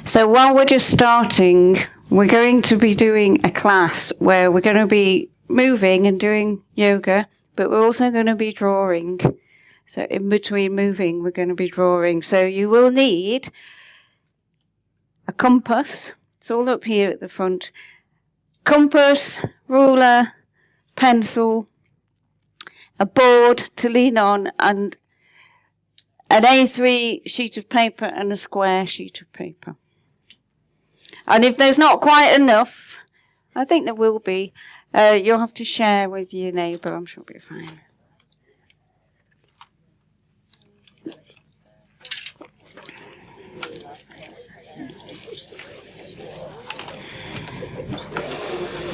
So while we're just starting, we're going to be doing a class where we're going to be moving and doing yoga, but we're also going to be drawing. So in between moving, we're going to be drawing. So you will need a compass. It's all up here at the front. Compass, ruler, pencil, a board to lean on, and an A3 sheet of paper and a square sheet of paper. And if there's not quite enough, I think there will be, you'll have to share with your neighbour. I'm sure it'll be fine.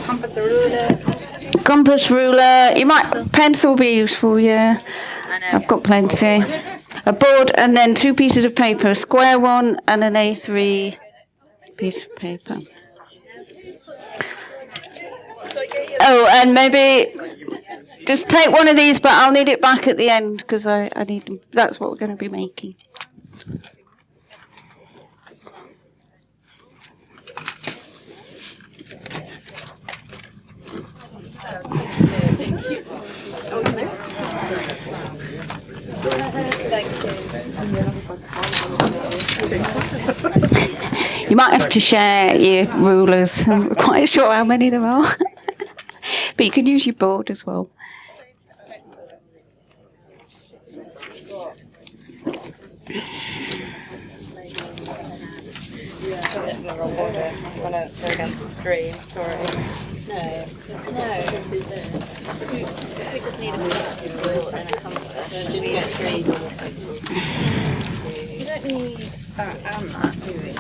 Compass, ruler. Compass, ruler. You might, pencil be useful, yeah. I've got plenty. A board and then 2 pieces of paper, a square one and an A3 piece of paper. Oh, and maybe just take one of these, but I'll need it back at the end because I need them. That's what we're going to be making. You might have to share your rulers. I'm not quite sure how many there are. But you can use your board as well. I'm going to go against the screen, sorry. No. We just need a pencil and a compass. Just get 3 normal pencils. You don't need that and that, do we?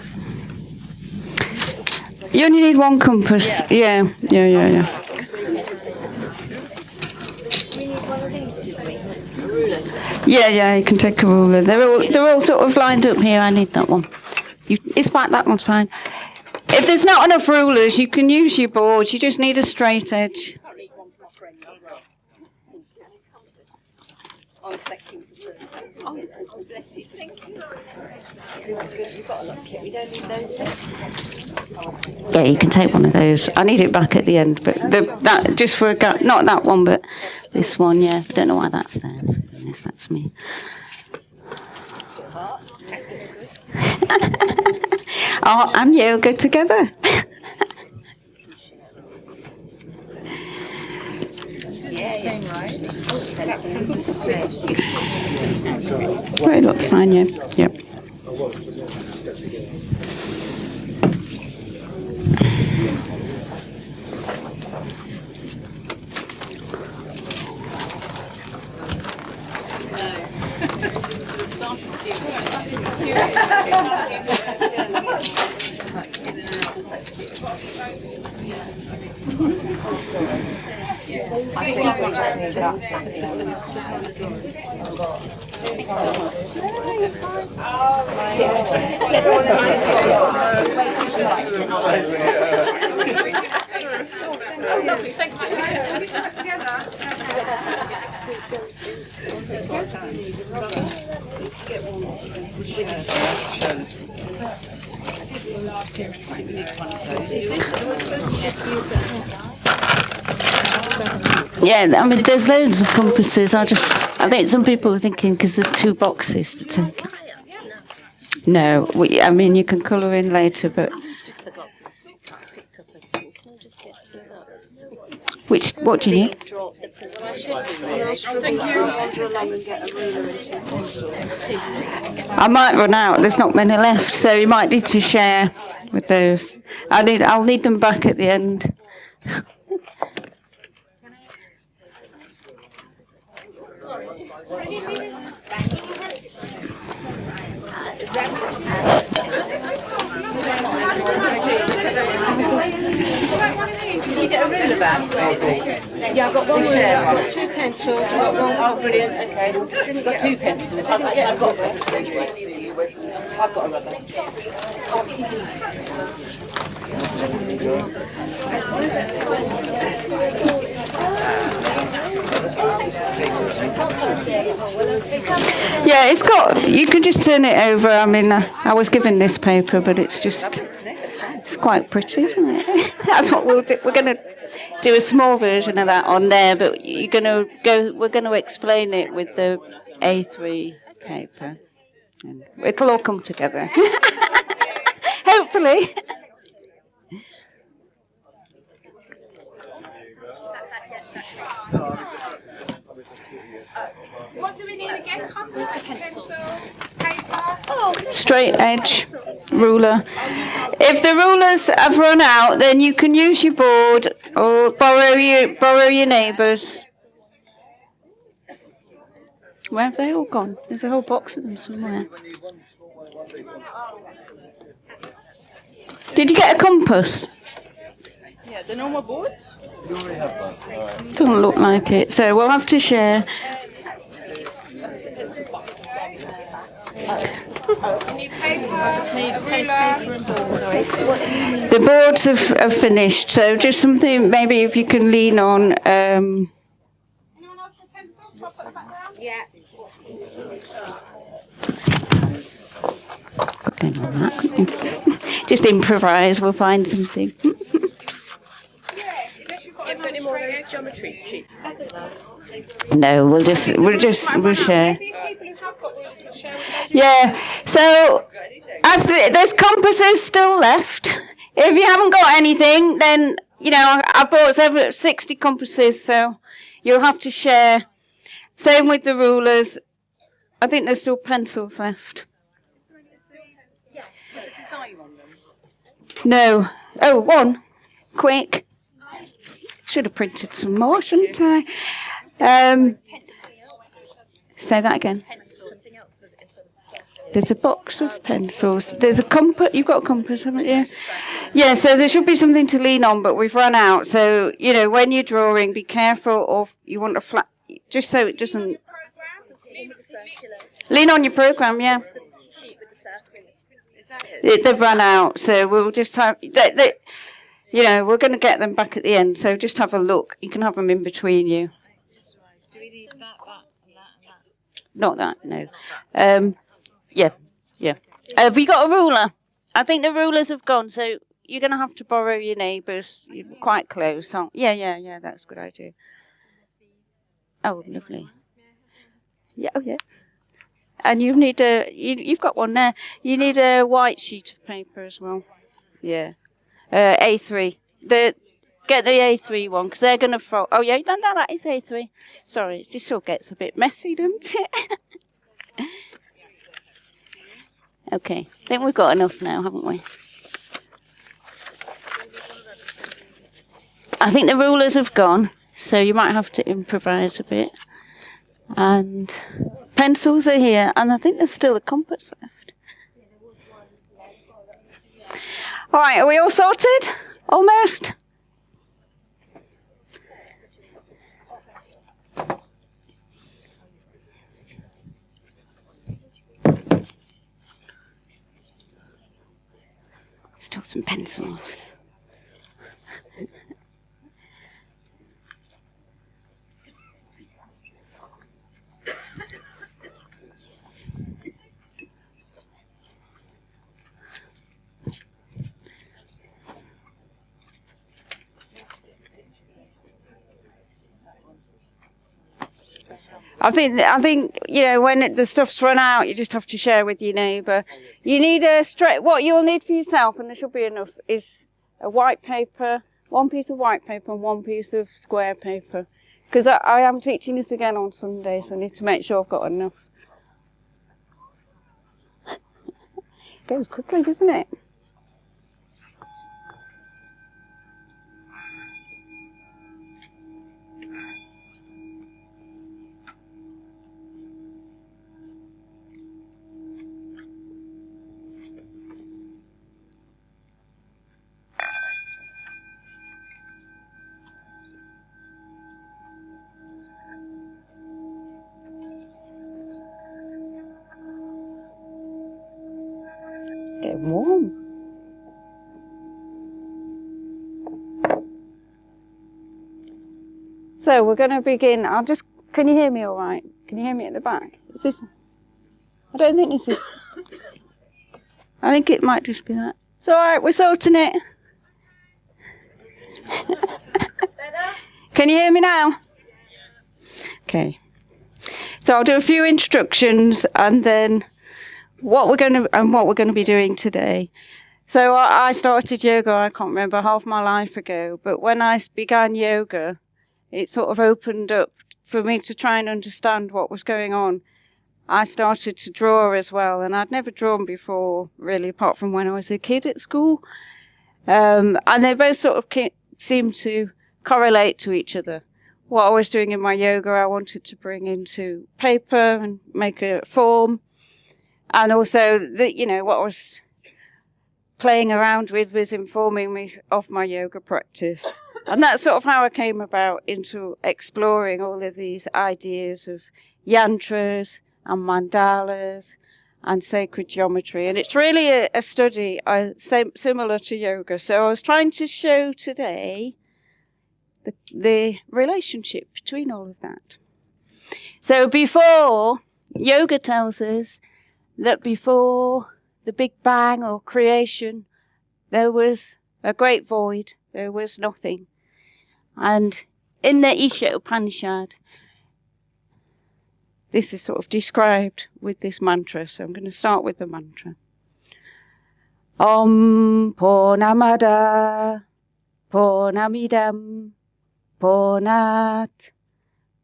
You only need 1 compass. Yeah. We need one of these, do we? A ruler. Yeah, you can take a ruler. They're all sort of lined up here. I need that one. It's fine, that one's fine. If there's not enough rulers, you can use your board. You just need a straight edge. Yeah, you can take one of those. I need it back at the end, but that just for not that one, but this one. Yeah, don't know why that's there. Yes, that's me. Art and yoga together. Well, it looks fine, yeah. Yep. Yeah, I mean, there's loads of compasses. I think some people are thinking because there's 2 boxes to take. No, I mean, you can colour in later, but. Just forgot to pick up a pen. Can I just get 2 of those? What do you need? Thank you. I might run out. There's not many left, so you might need to share with those. I'll need them back at the end. Can you get a ruler back? Yeah, I've got 1 ruler, I've got 2 pencils, I've got 1... Oh, brilliant, okay. Didn't got 2 pencils. I've got a rubber. Yeah, Yeah, it's got, you can just turn it over. I mean, I was given this paper, but it's quite pretty, isn't it? That's what we'll do. We're going to do a small version of that on there, but we're going to explain it with the A3 paper. And it'll all come together. Hopefully. What do we need again? Compass, the pencils, paper. Straight edge ruler. If the rulers have run out, then you can use your board or borrow your neighbour's. Where have they all gone? There's a whole box of them somewhere. Did you get a compass? Yeah, the normal boards. Doesn't look like it, so we'll have to share. The boards have finished, so just something maybe if you can lean on. Anyone else with pencils? I'll put it back down. Yeah. Just improvise, we'll find something. Any more of those geometry sheets? No, we'll share. Yeah, so there's compasses still left. If you haven't got anything, then, I bought 60 compasses, so you'll have to share. Same with the rulers. I think there's still pencils left. No. Oh, one. Quick. Should have printed some more, shouldn't I? Say that again. There's a box of pencils. There's a compass. You've got a compass, haven't you? Yeah, so there should be something to lean on, but we've run out. So, when you're drawing, be careful, or you want a flat, just so it doesn't... Lean on your program, yeah. They've run out, so we'll just have... we're going to get them back at the end, so just have a look. You can have them in between you. Do we need that, and that? Not that, no. Yeah. Have you got a ruler? I think the rulers have gone, so you're going to have to borrow your neighbour's. You're quite close. Yeah, that's a good idea. Oh, lovely. Yeah, oh yeah. And you need you've got one there. You need a white sheet of paper as well. Yeah. A3. Get the A3 one, because they're going to fold. Oh, yeah, that is A3. Sorry, it just all gets a bit messy, doesn't it? Okay, I think we've got enough now, haven't we? I think the rulers have gone, so you might have to improvise a bit. And pencils are here, and I think there's still a compass left. All right, are we all sorted? Almost? Still some pencils. I think when the stuff's run out, you just have to share with your neighbour. You need what you'll need for yourself, and there should be enough, is a white paper, one piece of white paper and one piece of square paper. Because I am teaching this again on Sunday, so I need to make sure I've got enough. Goes quickly, doesn't it? Getting warm. So we're going to begin. Can you hear me all right? Can you hear me at the back? Is this? I don't think this is... I think it might just be that. It's all right, we're sorting it. Can you hear me now? Okay. So I'll do a few instructions and then what we're going to be doing today. So I started yoga, I can't remember, half my life ago, but when I began yoga, it sort of opened up for me to try and understand what was going on. I started to draw as well, and I'd never drawn before, really, apart from when I was a kid at school. And they both sort of seemed to correlate to each other. What I was doing in my yoga, I wanted to bring into paper and make a form. And also, what I was playing around with was informing me of my yoga practice. And that's sort of how I came about into exploring all of these ideas of yantras and mandalas and sacred geometry. And it's really a study similar to yoga. So I was trying to show today the relationship between all of that. So before, yoga tells us that before the Big Bang or creation, there was a great void, there was nothing. And in the Isha Upanishad, this is sort of described with this mantra. So I'm going to start with the mantra. Om Purnamada Purnamidam Purnat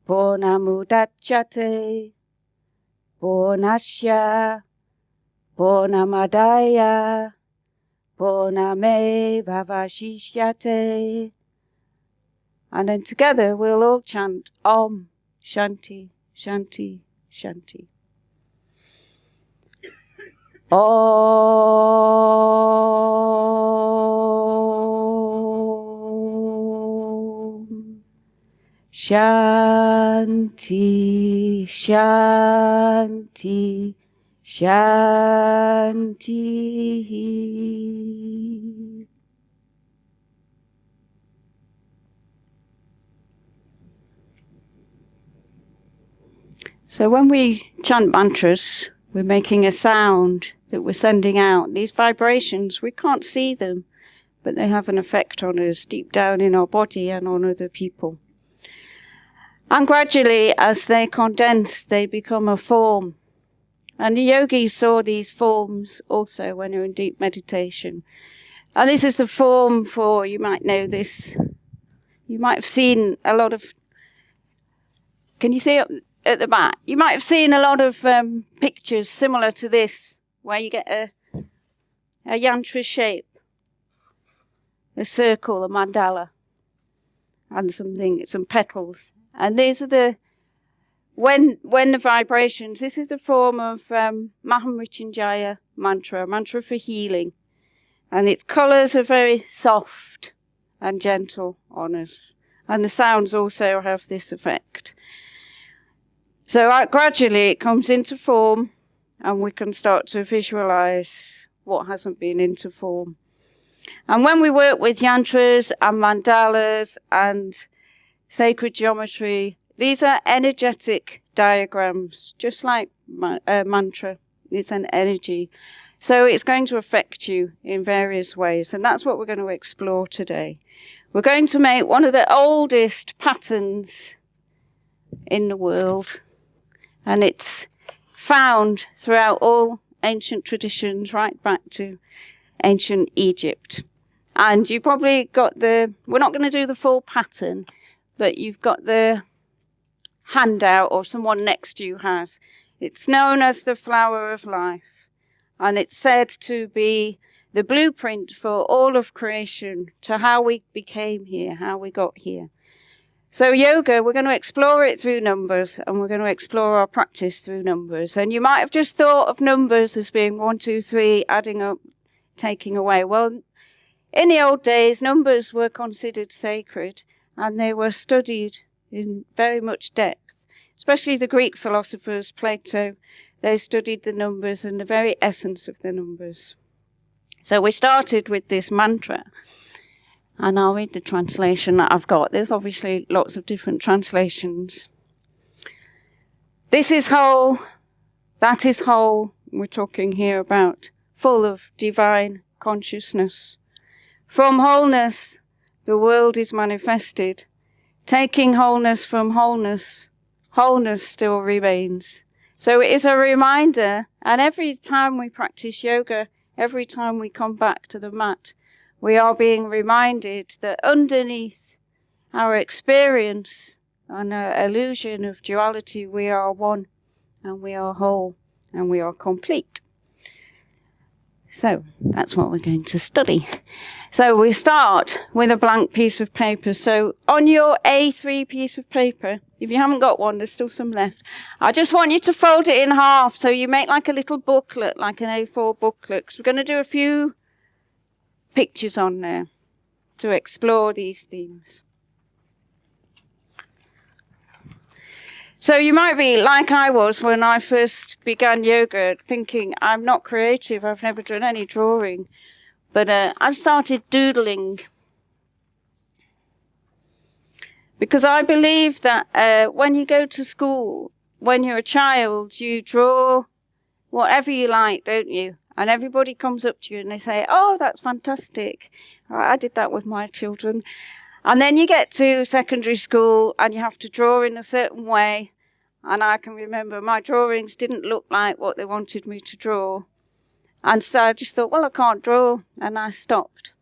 Purnamudachyate Purnasya Purnamadaya Purnameva Vashishyate. And then together we'll all chant Om Shanti Shanti Shanti. Om Shanti Shanti Shanti. So when we chant mantras, we're making a sound that we're sending out. These vibrations, we can't see them, but they have an effect on us deep down in our body and on other people. And gradually, as they condense, they become a form. And the yogis saw these forms also when they were in deep meditation. And this is the form for, you might know this, you might have seen a lot of, can you see it at the back? You might have seen a lot of pictures similar to this, where you get a yantra shape, a circle, a mandala, and some petals. And these are when the vibrations, this is the form of Mahamrityunjaya mantra, a mantra for healing. And its colours are very soft and gentle on us. And the sounds also have this effect. So gradually it comes into form and we can start to visualise what hasn't been into form. And when we work with yantras and mandalas and sacred geometry, these are energetic diagrams, just like a mantra. It's an energy. So it's going to affect you in various ways. And that's what we're going to explore today. We're going to make one of the oldest patterns in the world. And it's found throughout all ancient traditions, right back to ancient Egypt. And you probably got we're not going to do the full pattern, but you've got the handout, or someone next to you has. It's known as the flower of life. And it's said to be the blueprint for all of creation, to how we became here, how we got here. So yoga, we're going to explore it through numbers, and we're going to explore our practice through numbers. And you might have just thought of numbers as being 1, 2, 3, adding up, taking away. Well, in the old days, numbers were considered sacred, and they were studied in very much depth, especially the Greek philosophers, Plato. They studied the numbers and the very essence of the numbers. So we started with this mantra. And I'll read the translation that I've got. There's obviously lots of different translations. This is whole, That is whole. We're talking here about full of divine consciousness. From wholeness, the world is manifested. Taking wholeness from wholeness, wholeness still remains. So it is a reminder, and every time we practice yoga, every time we come back to the mat, we are being reminded that underneath our experience and our illusion of duality, we are one, and we are whole, and we are complete. So that's what we're going to study. So we start with a blank piece of paper. So on your A3 piece of paper, if you haven't got one, there's still some left. I just want you to fold it in half so you make like a little booklet, like an A4 booklet. 'Cause we're going to do a few pictures on there to explore these themes. So you might be like I was when I first began yoga, thinking I'm not creative, I've never done any drawing. But I started doodling. Because I believe that when you go to school, when you're a child, you draw whatever you like, don't you? And everybody comes up to you and they say, oh, that's fantastic. I did that with my children. And then you get to secondary school and you have to draw in a certain way. And I can remember my drawings didn't look like what they wanted me to draw. And so I just thought, well, I can't draw. And I stopped.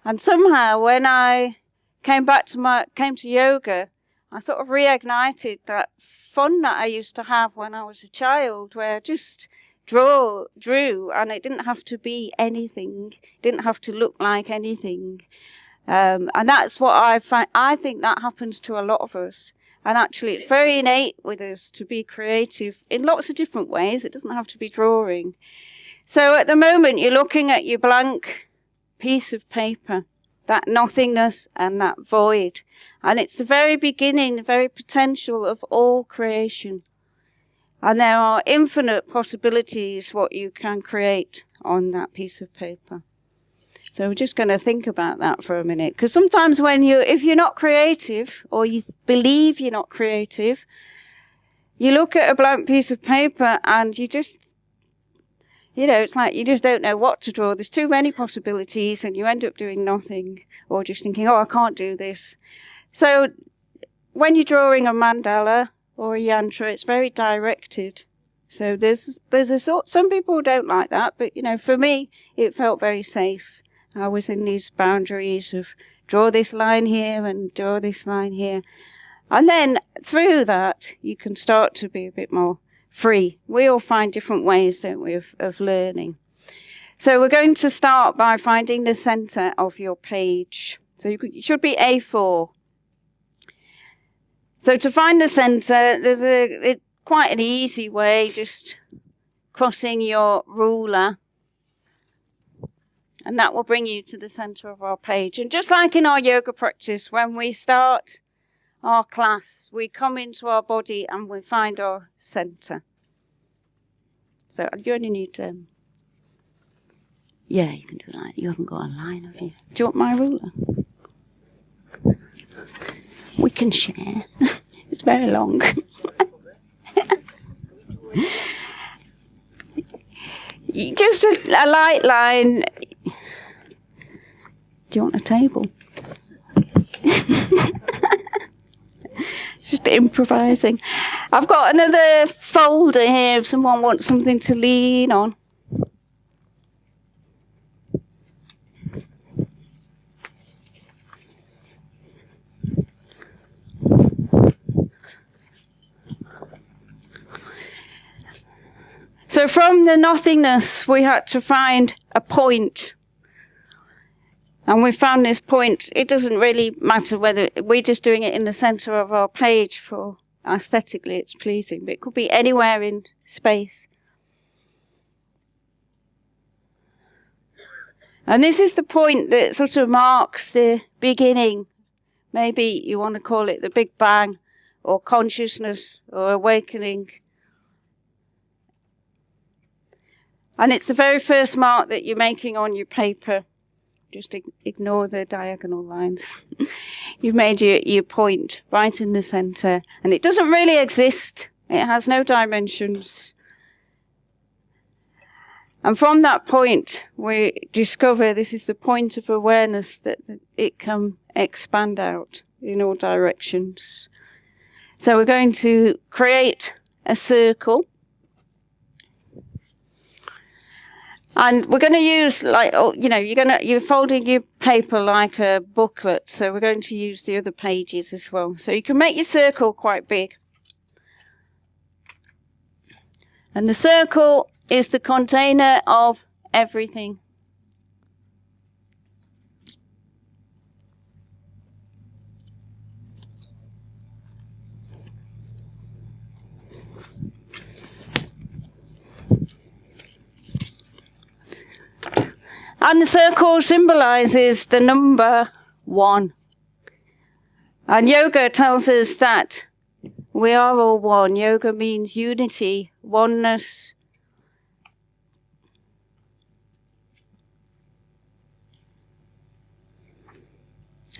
And somehow when I came to yoga, I sort of reignited that fun that I used to have when I was a child, where I just drew, and it didn't have to be anything, didn't have to look like anything. And that's what I find. I think that happens to a lot of us. And actually, it's very innate with us to be creative in lots of different ways. It doesn't have to be drawing. So at the moment, you're looking at your blank piece of paper, that nothingness and that void. And it's the very beginning, the very potential of all creation. And there are infinite possibilities what you can create on that piece of paper. So we're just going to think about that for a minute. Because sometimes if you're not creative, or you believe you're not creative, you look at a blank piece of paper and you just, it's like you just don't know what to draw. There's too many possibilities and you end up doing nothing, or just thinking, oh, I can't do this. So when you're drawing a mandala or a yantra, it's very directed. So there's some people don't like that, but for me, it felt very safe. I was in these boundaries of draw this line here and draw this line here. And then through that, you can start to be a bit more free. We all find different ways, don't we, of learning. So we're going to start by finding the center of your page. So you should be A4. So to find the center, there's quite an easy way, just crossing your ruler. And that will bring you to the center of our page. And just like in our yoga practice, when we start our class, we come into our body and we find our center. So you only need, yeah, you can do that. You haven't got a line, have you? Do you want my ruler? We can share. It's very long. Just a light line. Do you want a table? Just improvising. I've got another folder here if someone wants something to lean on. So from the nothingness, we had to find a point. And we found this point. It doesn't really matter whether we're just doing it in the center of our page for aesthetically it's pleasing, but it could be anywhere in space. And this is the point that sort of marks the beginning. Maybe you want to call it the Big Bang, or consciousness, or awakening. And it's the very first mark that you're making on your paper. Just ignore the diagonal lines. You've made your point right in the center. And it doesn't really exist. It has no dimensions. And from that point, we discover this is the point of awareness that it can expand out in all directions. So we're going to create a circle. And we're going to use, like, you're folding your paper like a booklet. So we're going to use the other pages as well. So you can make your circle quite big. And the circle is the container of everything. And the circle symbolizes the number 1. And yoga tells us that we are all one. Yoga means unity, oneness.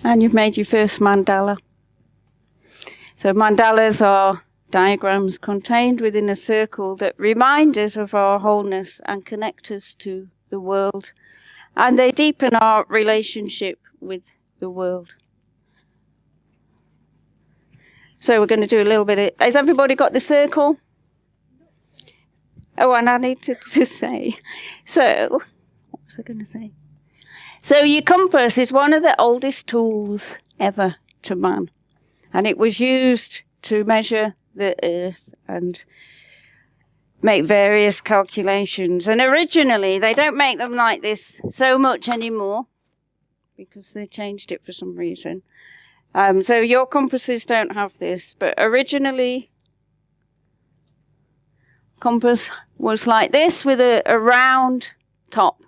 And you've made your first mandala. So mandalas are diagrams contained within a circle that remind us of our wholeness and connect us to the world. And they deepen our relationship with the world. So we're going to do a little bit of... Has everybody got the circle? Oh, and I need to say... So, what was I going to say? So your compass is one of the oldest tools ever to man. And it was used to measure the earth and make various calculations. And originally, they don't make them like this so much anymore because they changed it for some reason. So your compasses don't have this, but originally, compass was like this with a round top.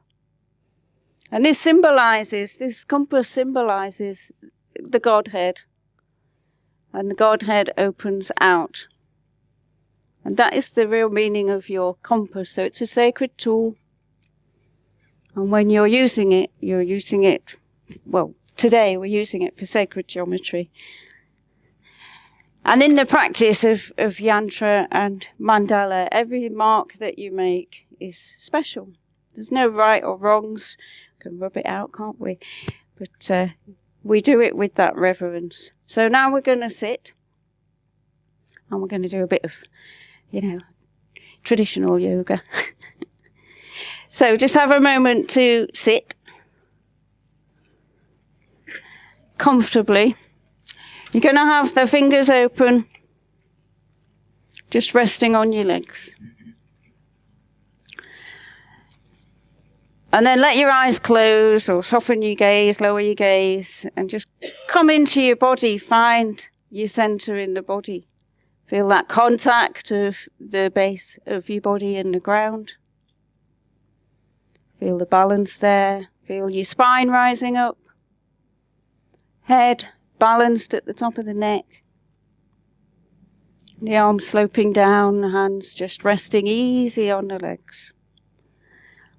And this compass symbolizes the Godhead. And the Godhead opens out. And that is the real meaning of your compass. So it's a sacred tool. And when you're using it, well, today we're using it for sacred geometry. And in the practice of Yantra and Mandala, every mark that you make is special. There's no right or wrongs. We can rub it out, can't we? But we do it with that reverence. So now we're going to sit. And we're going to do a bit of, traditional yoga. So just have a moment to sit comfortably. You're going to have the fingers open, just resting on your legs. And then let your eyes close or soften your gaze, lower your gaze, and just come into your body, find your center in the body. Feel that contact of the base of your body and the ground. Feel the balance there. Feel your spine rising up. Head balanced at the top of the neck. The arms sloping down, the hands just resting easy on the legs.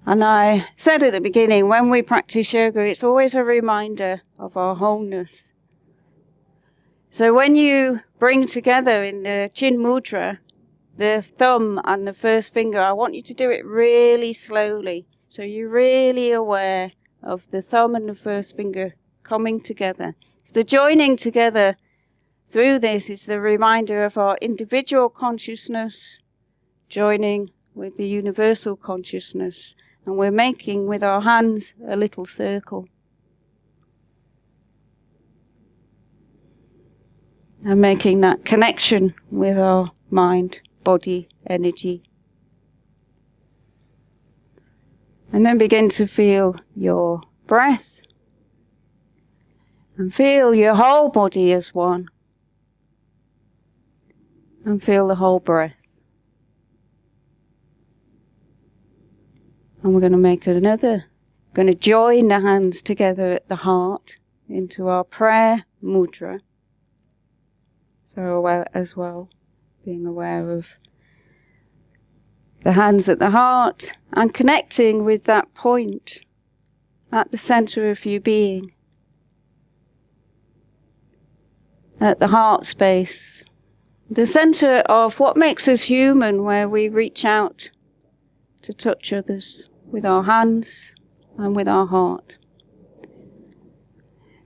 And I said at the beginning, when we practice yoga, it's always a reminder of our wholeness. So when you bring together in the chin mudra, the thumb and the first finger, I want you to do it really slowly. So you're really aware of the thumb and the first finger coming together. So the joining together through this is the reminder of our individual consciousness joining with the universal consciousness. And we're making with our hands a little circle. And making that connection with our mind, body, energy. And then begin to feel your breath. And feel your whole body as one. And feel the whole breath. And we're going to make another. We're going to join the hands together at the heart into our prayer mudra. So aware as well, being aware of the hands at the heart and connecting with that point at the center of your being. At the heart space. The center of what makes us human, where we reach out to touch others. with our hands and with our heart.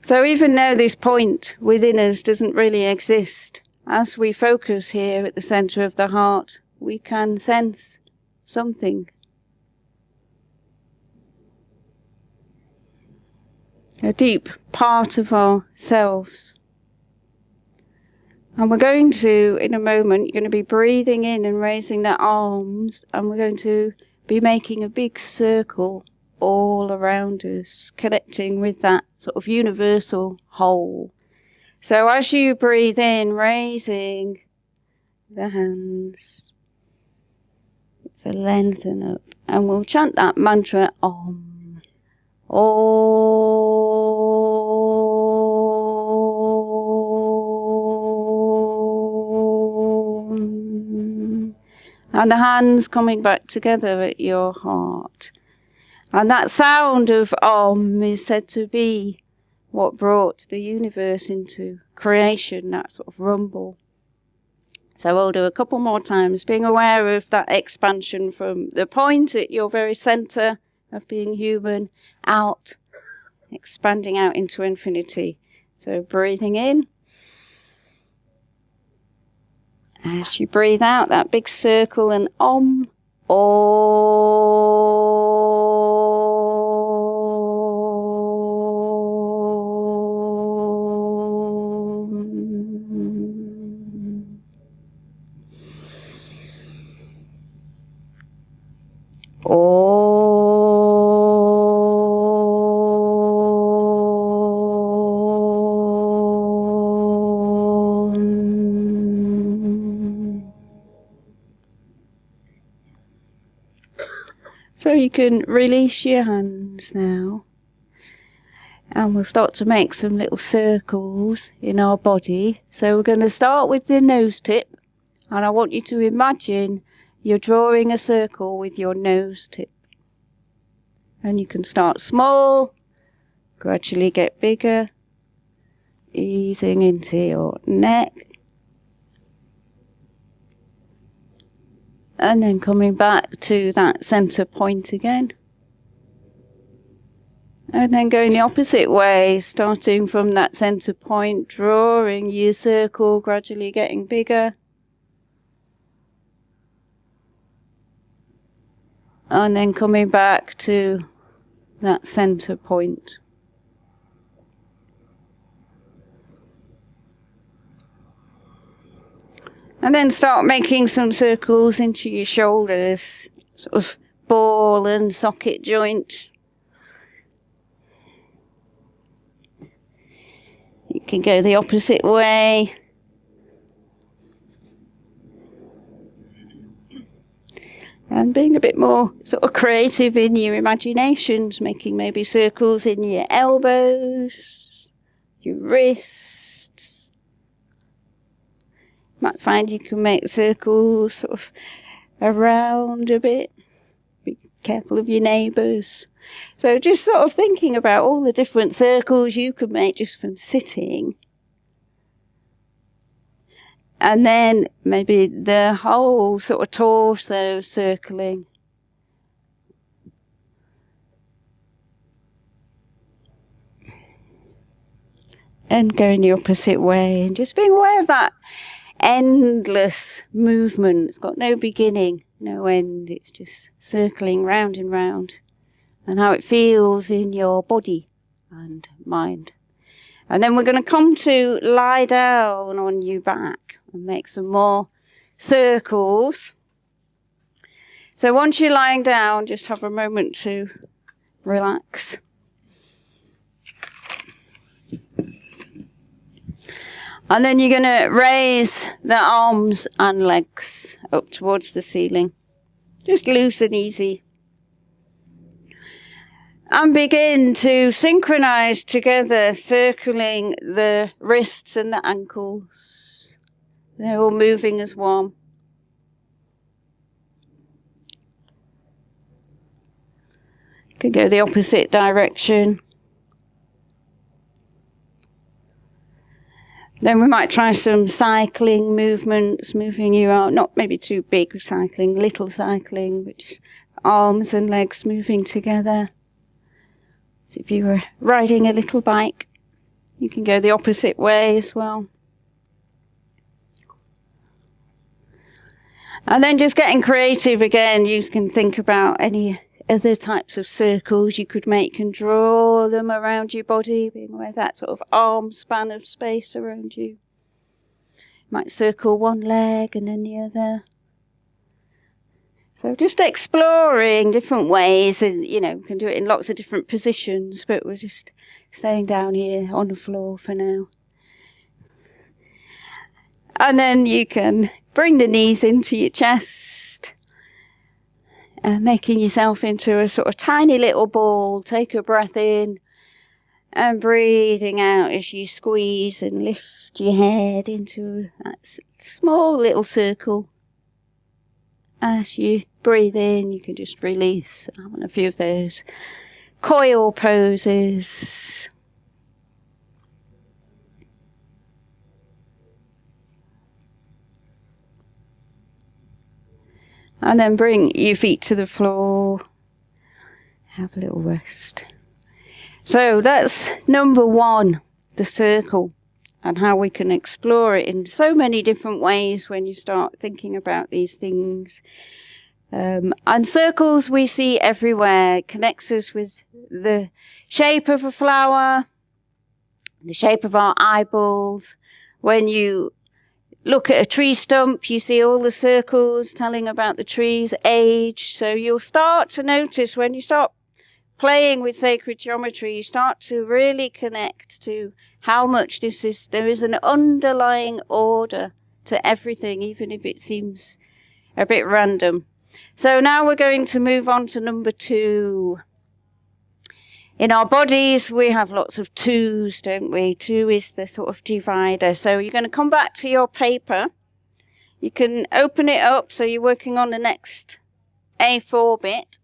So even though this point within us doesn't really exist, as we focus here at the center of the heart, we can sense something. A deep part of ourselves. And we're going to, in a moment, you're going to be breathing in and raising the arms, and we're going to be making a big circle all around us, connecting with that sort of universal whole. So as you breathe in, raising the hands, lengthen up, and we'll chant that mantra Om. Om. And the hands coming back together at your heart. And that sound of Om is said to be what brought the universe into creation, that sort of rumble. So we'll do a couple more times, being aware of that expansion from the point at your very center of being human, out, expanding out into infinity. So breathing in. As you breathe out, that big circle and Om, So you can release your hands now, and we'll start to make some little circles in our body. So we're going to start with the nose tip, and I want you to imagine you're drawing a circle with your nose tip. And you can start small, gradually get bigger, easing into your neck, and then coming back to that center point again. And then going the opposite way, starting from that center point, drawing your circle, gradually getting bigger. And then coming back to that center point. And then start making some circles into your shoulders, sort of ball and socket joint. You can go the opposite way. And being a bit more sort of creative in your imaginations, making maybe circles in your elbows, your wrists. You might find you can make circles sort of around a bit. Be careful of your neighbours. So just sort of thinking about all the different circles you could make just from sitting. And then maybe the whole sort of torso circling. And going the opposite way. And just being aware of that endless movement. It's got no beginning, no end. It's just circling round and round. And how it feels in your body and mind. And then we're going to come to lie down on your back and make some more circles. So once you're lying down, just have a moment to relax. And then you're going to raise the arms and legs up towards the ceiling. Just loose and easy. And begin to synchronize together, circling the wrists and the ankles. They're all moving as one. You can go the opposite direction. Then we might try some cycling movements, moving your arm, not maybe too big cycling, little cycling, but just arms and legs moving together. So if you were riding a little bike, you can go the opposite way as well. And then just getting creative again, you can think about any other types of circles you could make and draw them around your body, being aware of that sort of arm span of space around you. You might circle one leg and then the other. So just exploring different ways, and you know, we can do it in lots of different positions, but we're just staying down here on the floor for now. And then you can bring the knees into your chest, making yourself into a sort of tiny little ball. Take a breath in and breathing out as you squeeze and lift your head into that small little circle. As you breathe in, you can just release. I'm on a few of those coil poses. And then bring your feet to the floor. Have a little rest. So that's number 1, the circle, and how we can explore it in so many different ways when you start thinking about these things. And circles we see everywhere. It connects us with the shape of a flower, the shape of our eyeballs. When you look at a tree stump, you see all the circles telling about the tree's age. So you'll start to notice when you start playing with sacred geometry, you start to really connect to how much there is an underlying order to everything, even if it seems a bit random. So now we're going to move on to number 2. In our bodies, we have lots of 2s, don't we? 2 is the sort of divider. So you're going to come back to your paper. You can open it up, so you're working on the next A4 bit.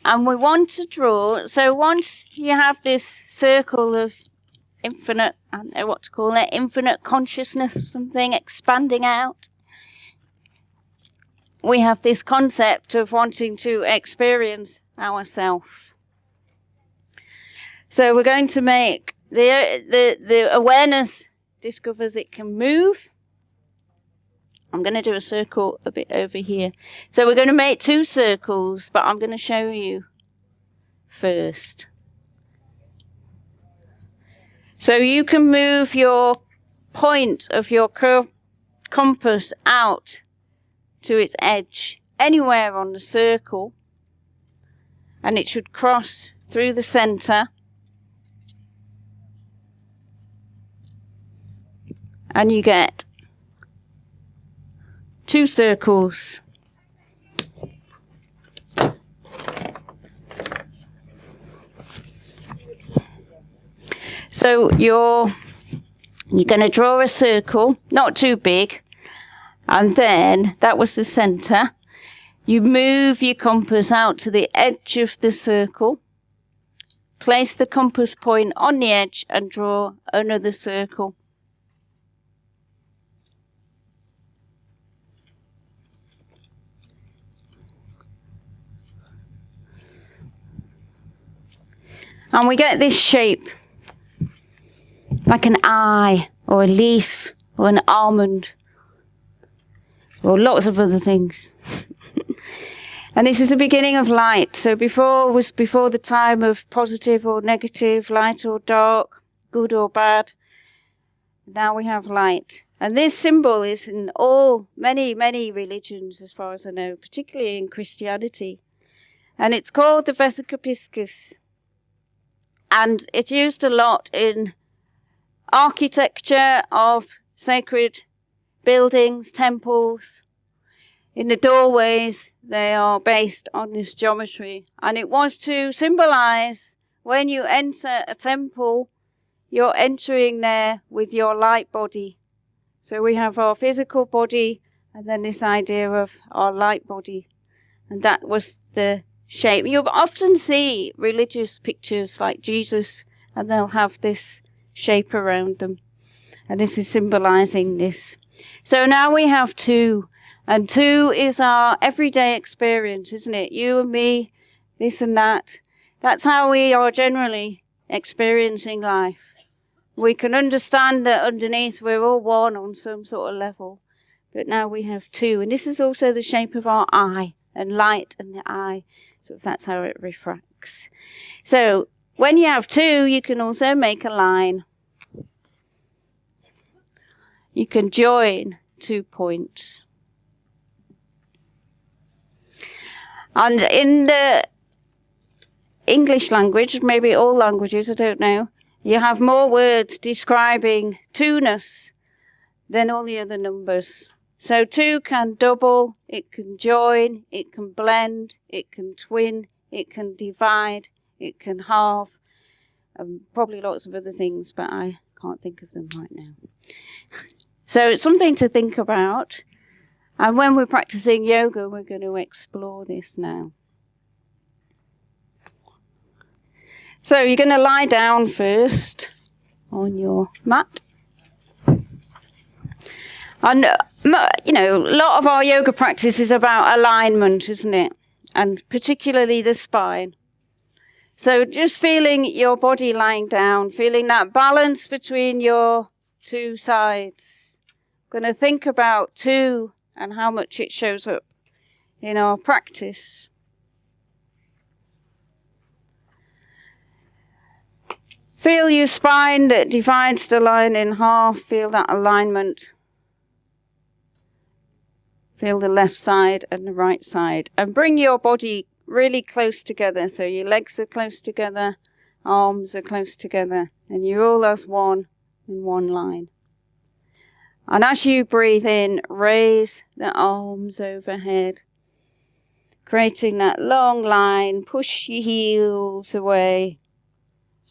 And we want to draw, so once you have this circle of infinite, I don't know what to call it, infinite consciousness or something, expanding out, we have this concept of wanting to experience ourself. So we're going to make the awareness discovers it can move. I'm going to do a circle a bit over here. So we're going to make 2 circles, but I'm going to show you first. So you can move your point of your compass out to its edge, anywhere on the circle, and it should cross through the center, and you get 2 circles. So you're going to draw a circle, not too big, and then that was the center. You move your compass out to the edge of the circle, place the compass point on the edge and draw another circle. And we get this shape, like an eye, or a leaf, or an almond, or lots of other things. And this is the beginning of light. So before the time of positive or negative, light or dark, good or bad. Now we have light. And this symbol is in many religions, as far as I know, particularly in Christianity. And it's called the Vesica Piscis. And it's used a lot in architecture of sacred buildings, temples. In the doorways, they are based on this geometry. And it was to symbolize when you enter a temple, you're entering there with your light body. So we have our physical body and then this idea of our light body. And that was the shape. You'll often see religious pictures like Jesus, and they'll have this shape around them. And this is symbolizing this. So now we have 2. And 2 is our everyday experience, isn't it? You and me, this and that. That's how we are generally experiencing life. We can understand that underneath we're all one on some sort of level. But now we have 2. And this is also the shape of our eye, and light and the eye. So that's how it refracts. So when you have 2, you can also make a line. You can join 2 points. And in the English language, maybe all languages, I don't know, you have more words describing 2-ness than all the other numbers. So 2 can double, it can join, it can blend, it can twin, it can divide, it can halve, and probably lots of other things, but I can't think of them right now. So it's something to think about. And when we're practicing yoga, we're going to explore this now. So you're going to lie down first on your mat. And, you know, a lot of our yoga practice is about alignment, isn't it? And particularly the spine. So just feeling your body lying down, feeling that balance between your 2 sides. Going to think about 2 and how much it shows up in our practice. Feel your spine that divides the line in half. Feel that alignment. Feel the left side and the right side. And bring your body really close together. So your legs are close together, arms are close together, and you're all as one in one line. And as you breathe in, raise the arms overhead, creating that long line. Push your heels away,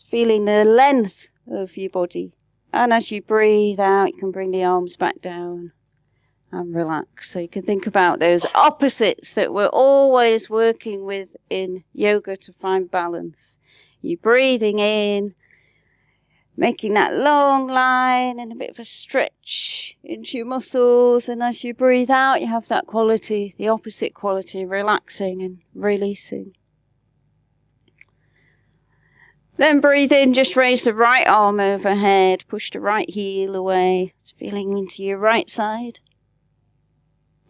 feeling the length of your body. And as you breathe out, you can bring the arms back down and relax. So you can think about those opposites that we're always working with in yoga to find balance. You're breathing in, making that long line and a bit of a stretch into your muscles. And as you breathe out, you have that quality, the opposite quality, relaxing and releasing. Then breathe in, just raise the right arm overhead, push the right heel away, feeling into your right side.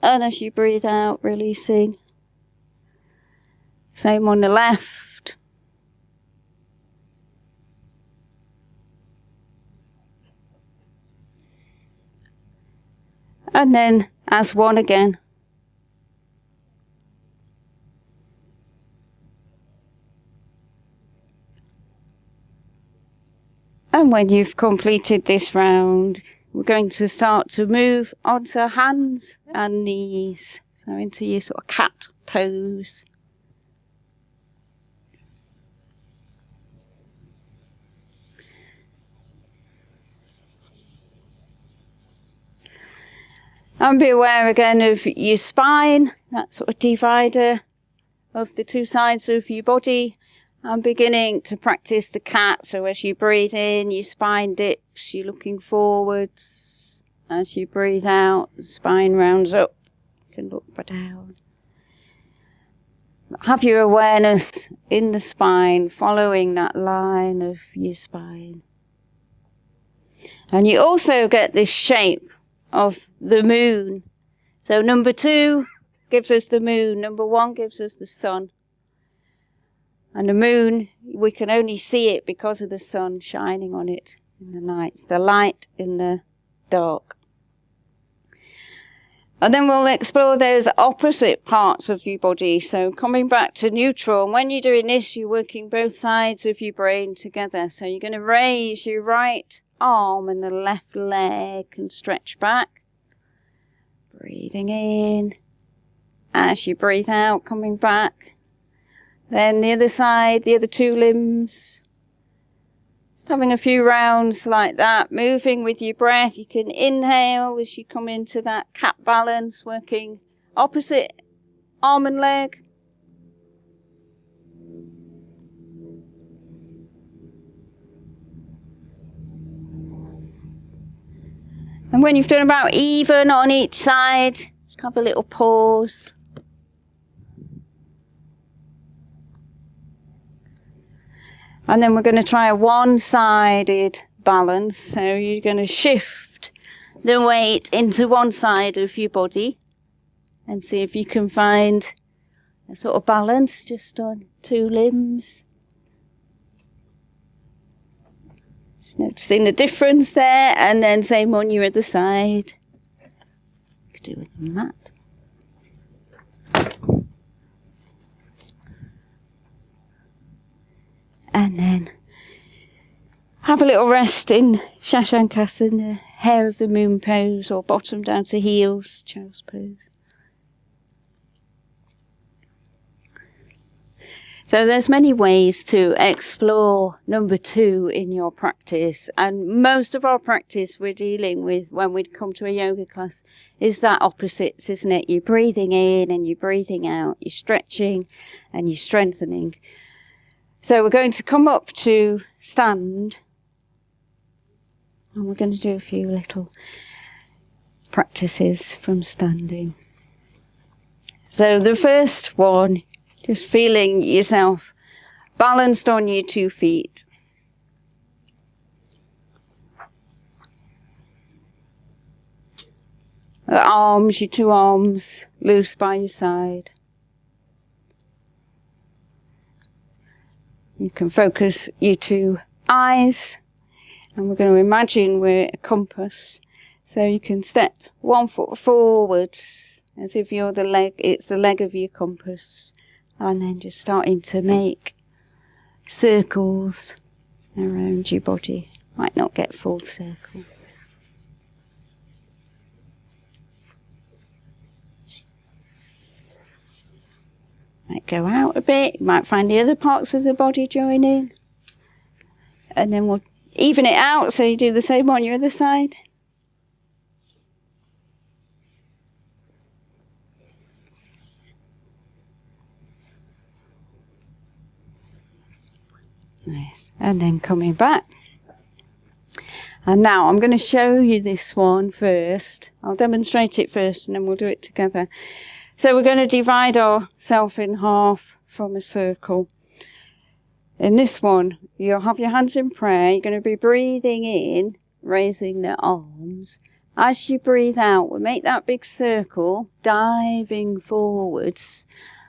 And as you breathe out, releasing. Same on the left. And then as one again. And when you've completed this round, we're going to start to move onto hands and knees. So into your sort of cat pose. And be aware again of your spine, that sort of divider of the 2 sides of your body. I'm beginning to practice the cat. So as you breathe in, your spine dips, you're looking forwards. As you breathe out, the spine rounds up. You can look down. Have your awareness in the spine, following that line of your spine. And you also get this shape of the moon. So number 2 gives us the moon. Number 1 gives us the sun. And the moon, we can only see it because of the sun shining on it in the night. It's the light in the dark. And then we'll explore those opposite parts of your body. So coming back to neutral. And when you're doing this, you're working both sides of your brain together. So you're going to raise your right arm and the left leg and stretch back. Breathing in. As you breathe out, coming back. Then the other side, the other 2 limbs. Just having a few rounds like that, moving with your breath. You can inhale as you come into that cat balance, working opposite arm and leg. And when you've done about even on each side, just have a little pause. And then we're going to try a one-sided balance. So you're going to shift the weight into one side of your body and see if you can find a sort of balance just on two limbs. Just noticing the difference there, and then same on your other side. You could do with the mat. And then have a little rest in Shashankasana, hair of the moon pose, or bottom down to heels, child's pose. So there's many ways to explore number 2 in your practice, and most of our practice we're dealing with when we come to a yoga class is that opposites, isn't it? You're breathing in and you're breathing out, you're stretching and you're strengthening. So we're going to come up to stand, and we're going to do a few little practices from standing. So the first one, just feeling yourself balanced on your 2 feet. The arms, your 2 arms loose by your side. You can focus your 2 eyes, and we're going to imagine we're a compass. So you can step 1 foot forwards as if you're the leg, it's the leg of your compass, and then just starting to make circles around your body. Might not get full circle. Might go out a bit, you might find the other parts of the body join in. And then we'll even it out, so you do the same on your other side. Nice. And then coming back. And now I'm going to show you this one first. I'll demonstrate it first and then we'll do it together. So we're going to divide ourselves in half from a circle. In this one, you'll have your hands in prayer. You're going to be breathing in, raising the arms. As you breathe out, we'll make that big circle, diving forwards.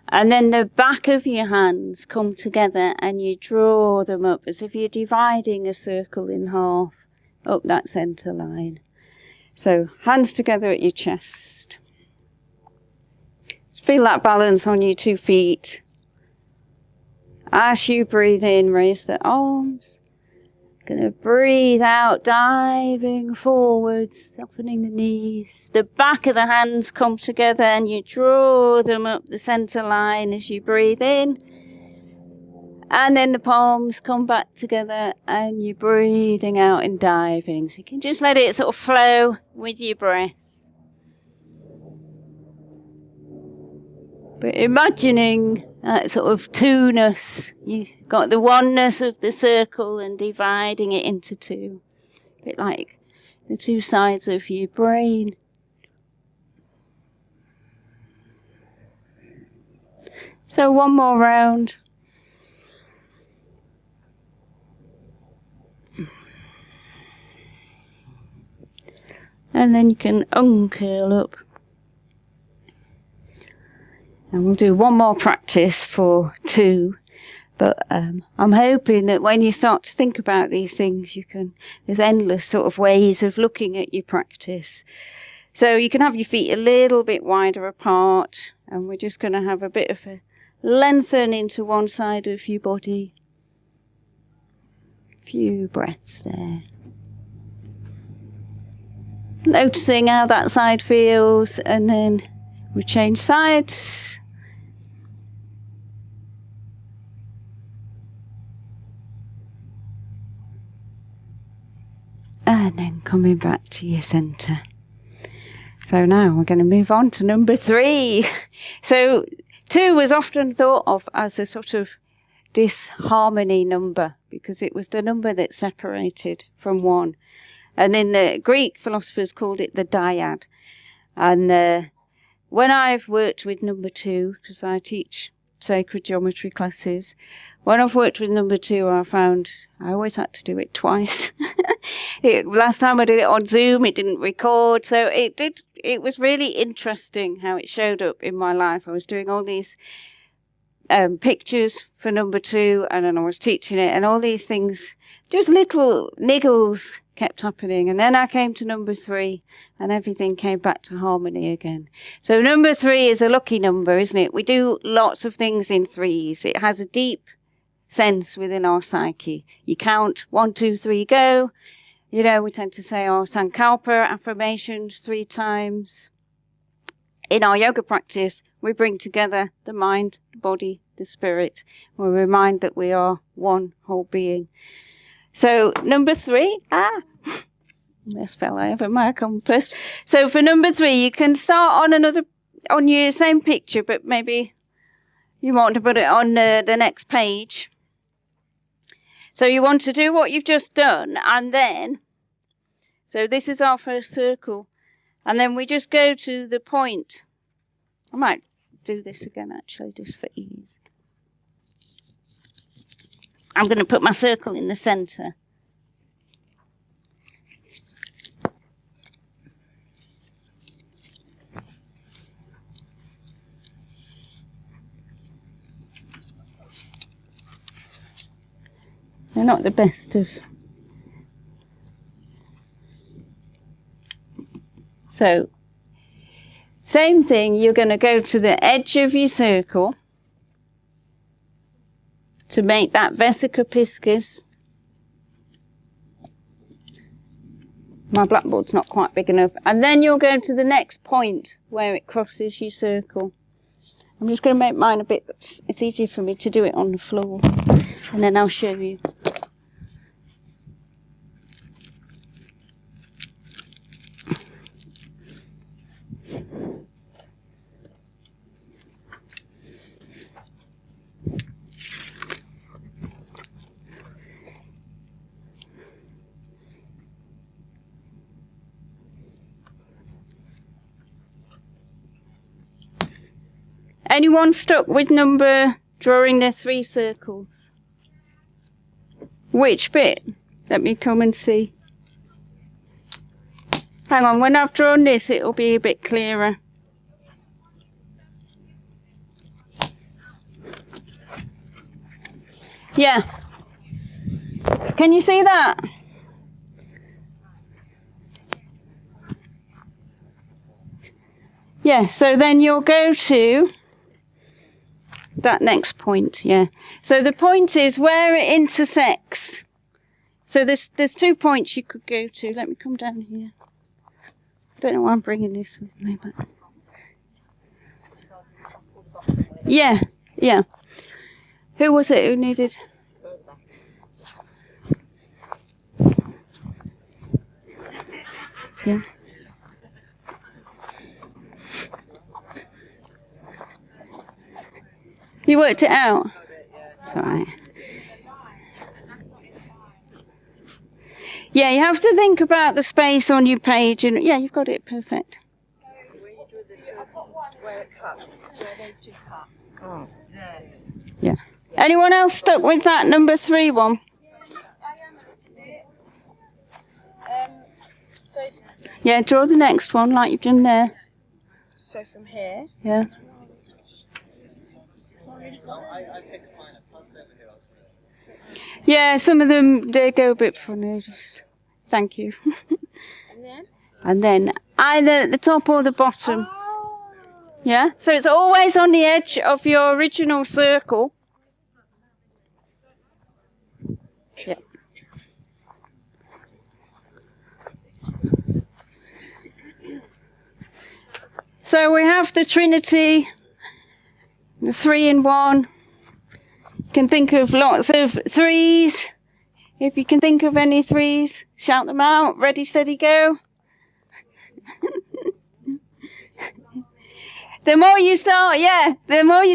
And then the back of your hands come together and you draw them up as if you're dividing a circle in half up that centre line. So hands together at your chest. Feel that balance on your 2 feet. As you breathe in, raise the arms. Gonna breathe out, diving forwards, softening the knees. The back of the hands come together and you draw them up the centre line as you breathe in. And then the palms come back together and you're breathing out and diving. So you can just let it sort of flow with your breath. But imagining that sort of two-ness, you've got the oneness of the circle and dividing it into 2. A bit like the 2 sides of your brain. So one more round. And then you can uncurl up. And we'll do one more practice for 2. But I'm hoping that when you start to think about these things, there's endless sort of ways of looking at your practice. So you can have your feet a little bit wider apart, and we're just going to have a bit of a lengthen into one side of your body. A few breaths there. Noticing how that side feels, and then we change sides. And then coming back to your centre. So now we're going to move on to number 3. So 2 was often thought of as a sort of disharmony number because it was the number that separated from 1. And then the Greek philosophers called it the dyad. And when I've worked with number 2, because I teach sacred geometry classes, when I've worked with number 2, I found I always had to do it twice. Last time I did it on Zoom, it didn't record, so it was really interesting how it showed up in my life. I was doing all these pictures for number 2, and then I was teaching it, and all these things, just little niggles kept happening. And then I came to number 3, and everything came back to harmony again. So number 3 is a lucky number, isn't it? We do lots of things in 3s. It has a deep sense within our psyche. You count 1, 2, 3, go. You know, we tend to say our Sankalpa affirmations 3 times. In our yoga practice, we bring together the mind, the body, the spirit. We remind that we are one whole being. So number 3, almost fell over my compass. So for number 3, you can start on your same picture, but maybe you want to put it on the next page. So you want to do what you've just done, and then, so this is our first circle, and then we just go to the point. I might do this again, actually, just for ease. I'm going to put my circle in the centre. They're not the best of. So, same thing, you're going to go to the edge of your circle to make that vesica piscis. My blackboard's not quite big enough. And then you'll go to the next point where it crosses your circle. I'm just going to make mine a bit, it's easier for me to do it on the floor. And then I'll show you. Anyone stuck with number, drawing the 3 circles? Which bit? Let me come and see. Hang on, when I've drawn this, it'll be a bit clearer. Yeah. Can you see that? Yeah, so then you'll go to that next point, yeah. So the point is where it intersects. So there's 2 points you could go to. Let me come down here. I don't know why I'm bringing this with me, but... Yeah. Who was it who needed... Yeah. You worked it out? It's all right. Yeah, you have to think about the space on your page, and yeah, you've got it perfect. Where you do the circle, where it cuts, where those 2 cut. Oh, there. Yeah. Anyone else stuck with that number 3 one? Yeah, draw the next one like you've done there. So from here? Yeah. Yeah, some of them, they go a bit funny. Just, thank you. And then? And then either at the top or the bottom. Oh. Yeah, so it's always on the edge of your original circle. Yeah. So we have the Trinity, the 3 in 1. You can think of lots of 3s. If you can think of any 3s, shout them out. Ready, steady, go. The more you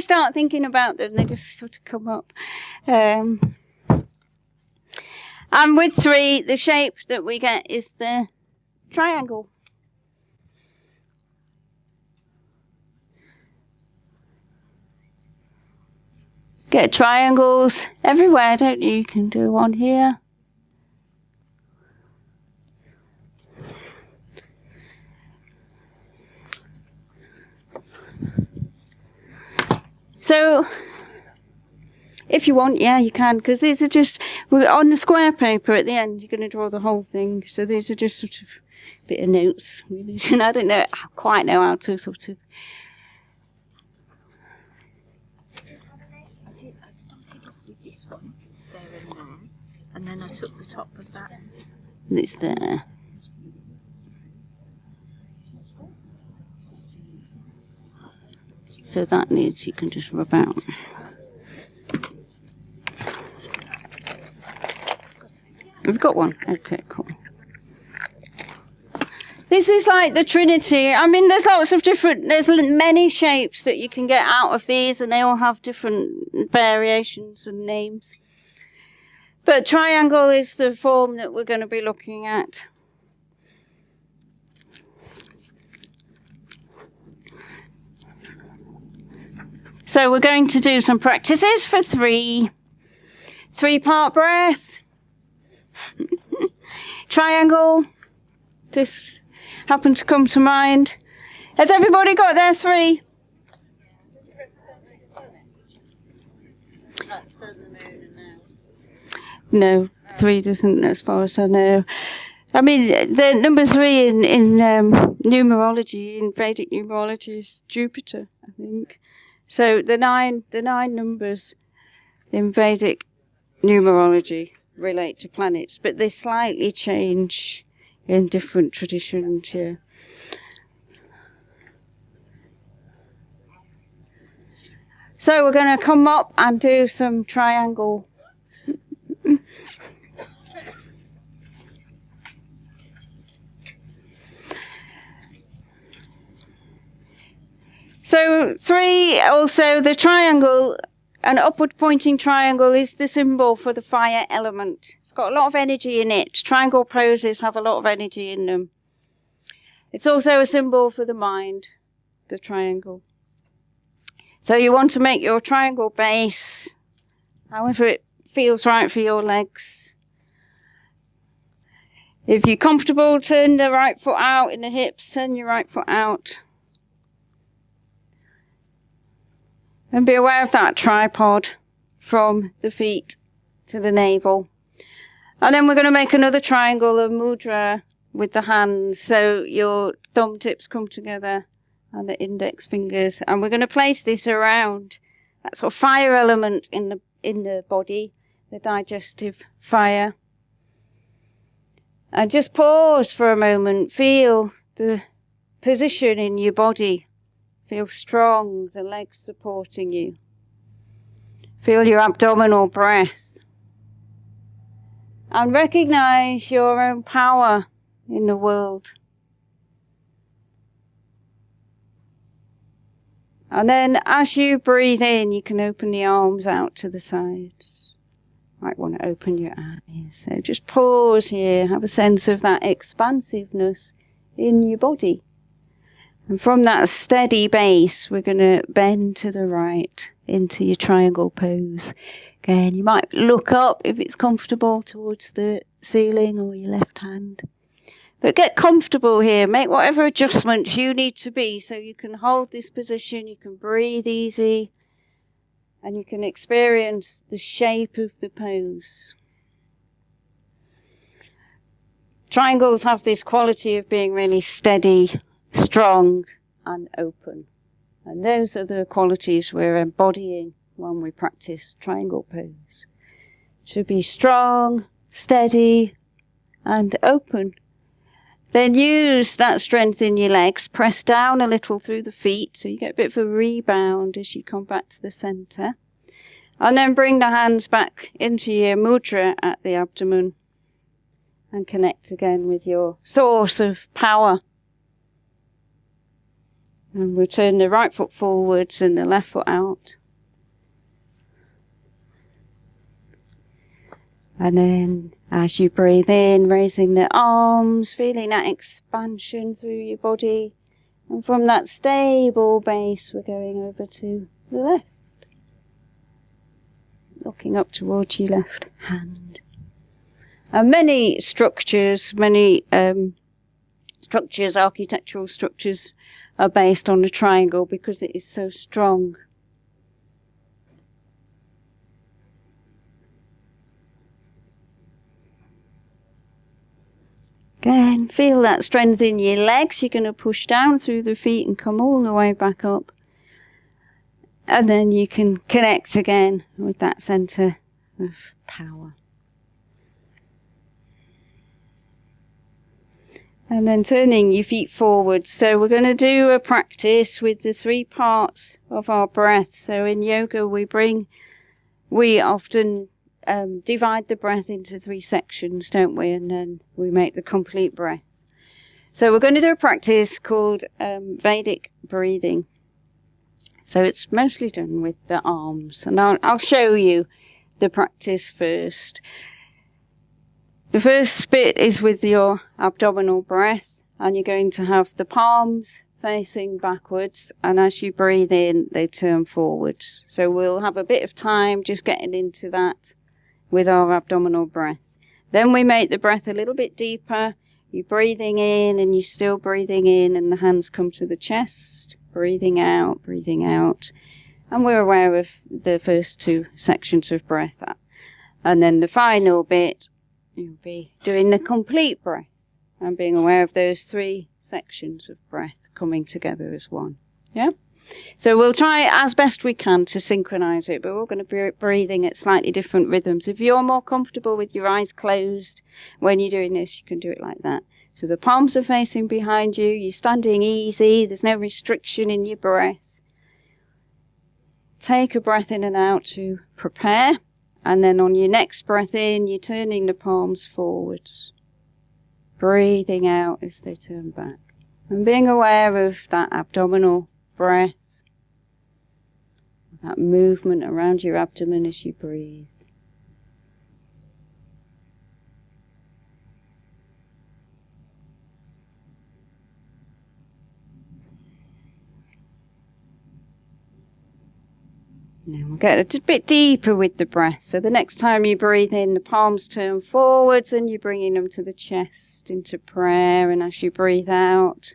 start thinking about them, they just sort of come up. And with 3, the shape that we get is the triangle. Get triangles everywhere, don't you? You can do one here. So, if you want, yeah, you can, because these are just, on the square paper at the end, you're going to draw the whole thing. So these are just sort of a bit of notes. And I don't quite know how to sort of. I started off with this one, there and there, and then I took the top of that. It's there. So that needs, you can just rub out. We've got one. Okay, cool. This is like the Trinity. I mean, there's lots of there's many shapes that you can get out of these, and they all have different variations and names. But triangle is the form that we're going to be looking at. So we're going to do some practices for 3-part breath. Triangle just happened to come to mind. Has everybody got their 3? No, 3 doesn't, as far as I know. I mean, the number 3 in numerology, in Vedic numerology, is Jupiter, I think. So the nine numbers in Vedic numerology relate to planets, but they slightly change in different traditions, yeah. So we're going to come up and do some triangle. So 3, also the triangle, an upward pointing triangle is the symbol for the fire element. It's got a lot of energy in it. Triangle poses have a lot of energy in them. It's also a symbol for the mind, the triangle. So you want to make your triangle base, however it feels right for your legs. If you're comfortable, turn the right foot out in the hips, turn your right foot out. And be aware of that tripod from the feet to the navel. And then we're going to make another triangle of mudra with the hands. So your thumb tips come together and the index fingers. And we're going to place this around that sort of fire element in the body, the digestive fire. And just pause for a moment. Feel the position in your body. Feel strong, the legs supporting you. Feel your abdominal breath. And recognize your own power in the world. And then as you breathe in, you can open the arms out to the sides. Might want to open your eyes. So just pause here, have a sense of that expansiveness in your body. And from that steady base, we're going to bend to the right into your triangle pose. Again, you might look up if it's comfortable towards the ceiling or your left hand. But get comfortable here. Make whatever adjustments you need to be so you can hold this position, you can breathe easy, and you can experience the shape of the pose. Triangles have this quality of being really steady, strong and open. And those are the qualities we're embodying when we practice triangle pose. To be strong, steady and open. Then use that strength in your legs. Press down a little through the feet so you get a bit of a rebound as you come back to the center. And then bring the hands back into your mudra at the abdomen and connect again with your source of power. And we'll turn the right foot forwards and the left foot out. And then as you breathe in, raising the arms, feeling that expansion through your body. And from that stable base, we're going over to the left. looking up towards your left hand. And many structures, architectural structures, are based on a triangle because it is so strong. Again, feel that strength in your legs. You're going to push down through the feet and come all the way back up. And then you can connect again with that center of power. And then turning your feet forward. So we're going to do a practice with the 3 parts of our breath. So in yoga we often divide the breath into 3 sections, don't we? And then we make the complete breath. So we're going to do a practice called Vedic Breathing. So it's mostly done with the arms. And I'll show you the practice first. The first bit is with your abdominal breath. And you're going to have the palms facing backwards. And as you breathe in, they turn forwards. So we'll have a bit of time just getting into that with our abdominal breath. Then we make the breath a little bit deeper. You're breathing in and you're still breathing in, and the hands come to the chest. Breathing out, breathing out. And we're aware of the first 2 sections of breath. And then the final bit, you'll be doing the complete breath and being aware of those 3 sections of breath coming together as one. Yeah? So we'll try as best we can to synchronize it, but we're going to be breathing at slightly different rhythms. If you're more comfortable with your eyes closed when you're doing this, you can do it like that. So the palms are facing behind you. You're standing easy. There's no restriction in your breath. Take a breath in and out to prepare. And then on your next breath in, you're turning the palms forwards. Breathing out as they turn back. And being aware of that abdominal breath. That movement around your abdomen as you breathe. Now we'll get a bit deeper with the breath. So the next time you breathe in, the palms turn forwards and you're bringing them to the chest into prayer. And as you breathe out,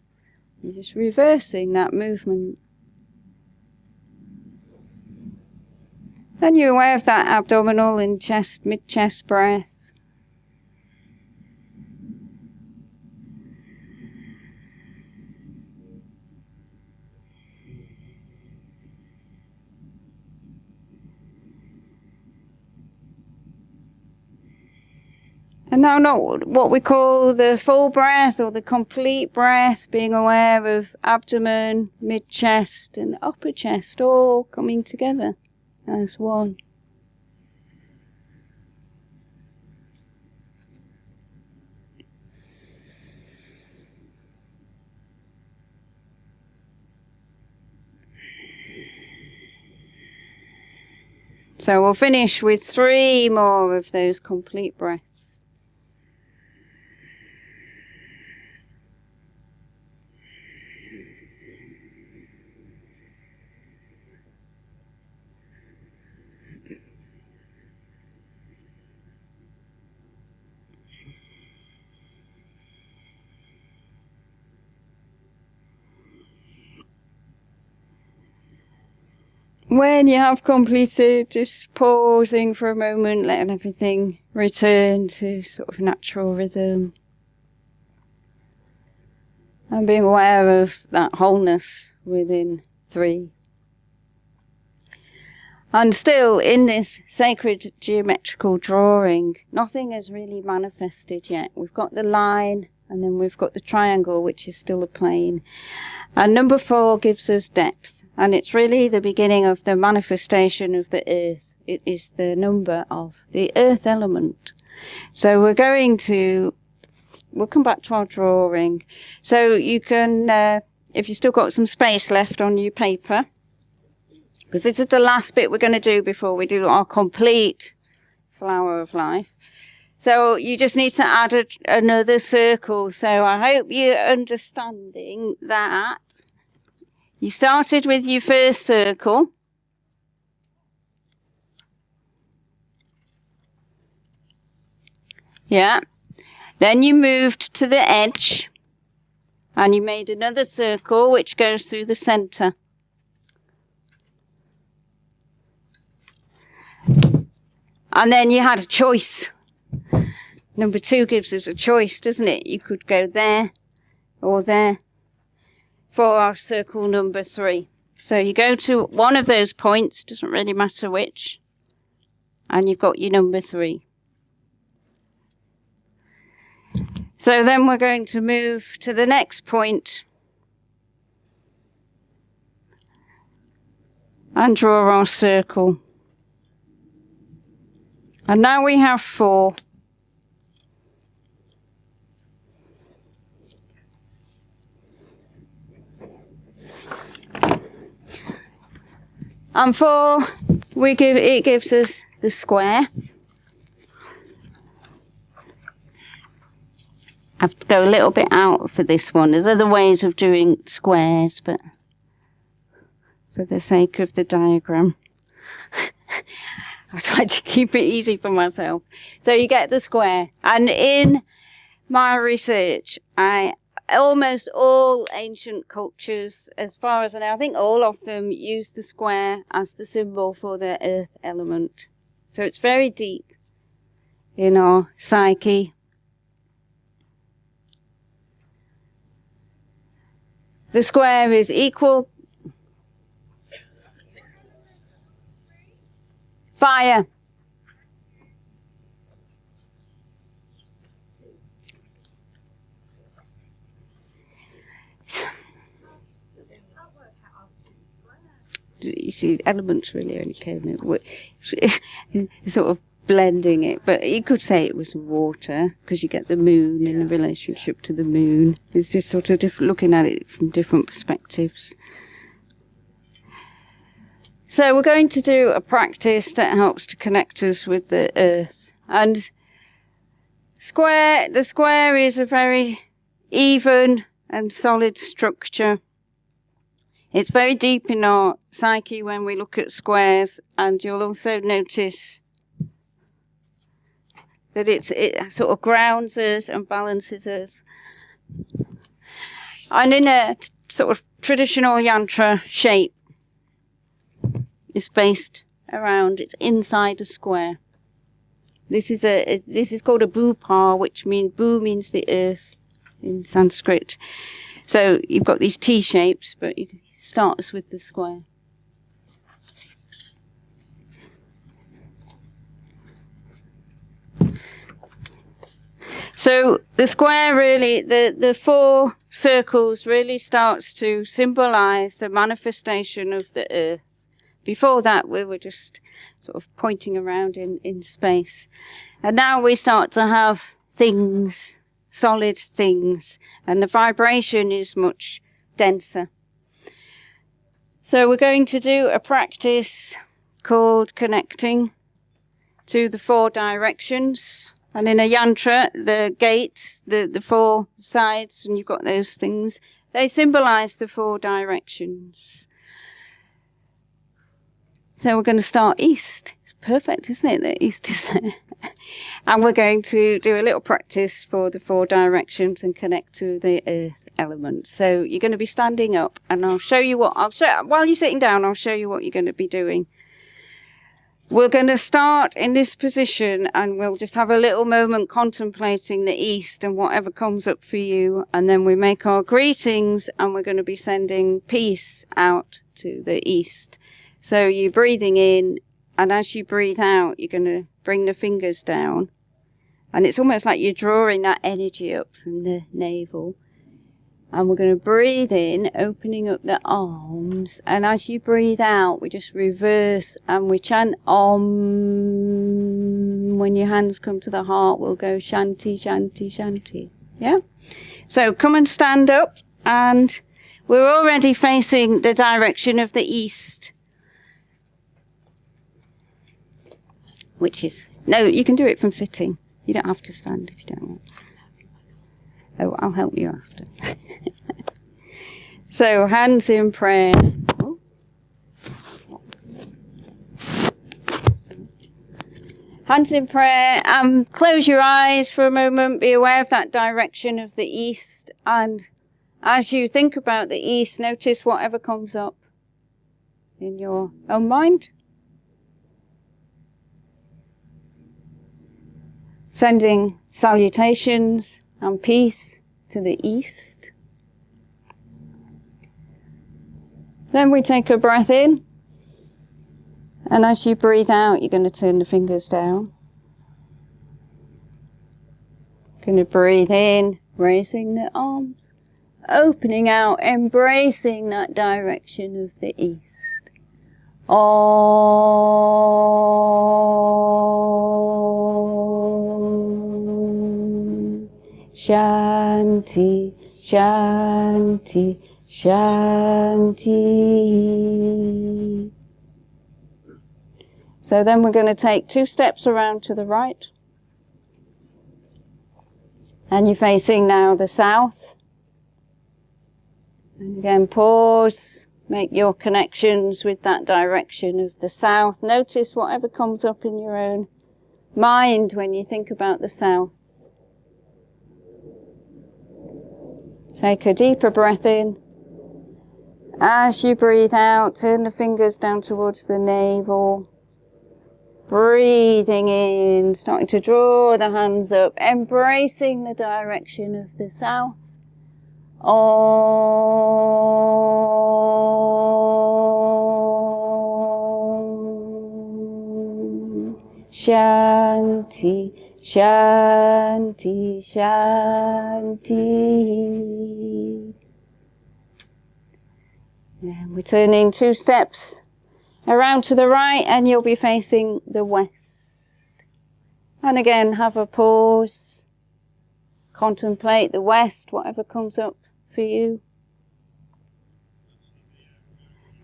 you're just reversing that movement. And you're aware of that abdominal and chest, mid-chest breath. And now not what we call the full breath or the complete breath, being aware of abdomen, mid-chest and upper chest all coming together as one. So we'll finish with 3 more of those complete breaths. When you have completed, just pausing for a moment, letting everything return to sort of natural rhythm. And being aware of that wholeness within 3. And still, in this sacred geometrical drawing, nothing has really manifested yet. We've got the line, and then we've got the triangle, which is still a plane. And number 4 gives us depth. And it's really the beginning of the manifestation of the earth. It is the number of the earth element. So we'll come back to our drawing. So you can, if you've still got some space left on your paper, because this is the last bit we're going to do before we do our complete flower of life. So you just need to add another circle. So I hope you're understanding that you started with your first circle. Yeah. Then you moved to the edge and you made another circle which goes through the center. And then you had a choice. Number 2 gives us a choice, doesn't it? You could go there or there for our circle number 3. So you go to one of those points, doesn't really matter which, and you've got your number 3. So then we're going to move to the next point and draw our circle. And now we have 4. And 4, it gives us the square. I have to go a little bit out for this one. There's other ways of doing squares, but for the sake of the diagram, I tried to keep it easy for myself. So you get the square. And in my research, almost all ancient cultures, as far as I know, I think all of them use the square as the symbol for the earth element. So it's very deep in our psyche. The square is equal. Fire. You see, elements really only came in, sort of blending it, but you could say it was water, because you get the moon in the relationship to the moon. It's just sort of looking at it from different perspectives. So we're going to do a practice that helps to connect us with the earth. And the square is a very even and solid structure. It's very deep in our psyche when we look at squares, and you'll also notice that it sort of grounds us and balances us. And in a sort of traditional yantra shape, it's based around, it's inside a square. This is called a bhupar, which bhu means the earth in Sanskrit. So you've got these T shapes, but you start us with the square. So the square really, the 4 circles really starts to symbolize the manifestation of the earth. Before that, we were just sort of pointing around in space. And now we start to have things, solid things, and the vibration is much denser. So we're going to do a practice called connecting to the 4 directions. And in a yantra, the gates, the 4 sides, and you've got those things, they symbolize the 4 directions. So we're going to start east. It's perfect, isn't it? The east is there. And we're going to do a little practice for the 4 directions and connect to the earth element. So you're going to be standing up, and I'll show you while you're sitting down, I'll show you what you're going to be doing. We're going to start in this position, and we'll just have a little moment contemplating the east and whatever comes up for you. And then we make our greetings, and we're going to be sending peace out to the east. So you're breathing in, and as you breathe out, you're going to bring the fingers down. And it's almost like you're drawing that energy up from the navel. And we're going to breathe in, opening up the arms. And as you breathe out, we just reverse and we chant Om. When your hands come to the heart, we'll go Shanti, Shanti, Shanti. Yeah? So come and stand up. And we're already facing the direction of the east. Which is, no, you can do it from sitting. You don't have to stand if you don't want. Oh, I'll help you after. So, hands in prayer. Hands in prayer. Close your eyes for a moment. Be aware of that direction of the east. And as you think about the east, notice whatever comes up in your own mind. Sending salutations and peace to the east. Then we take a breath in. And as you breathe out, you're going to turn the fingers down. Going to breathe in, raising the arms, opening out, embracing that direction of the east. Om Shanti, Shanti, Shanti. So then we're going to take 2 steps around to the right. And you're facing now the south. And again, pause. Make your connections with that direction of the south. Notice whatever comes up in your own mind when you think about the south. Take a deeper breath in. As you breathe out, turn the fingers down towards the navel. Breathing in, starting to draw the hands up, embracing the direction of the south. Om Shanti, Shanti, Shanti. And we're turning 2 steps around to the right, and you'll be facing the west. And again, have a pause. Contemplate the west, whatever comes up for you.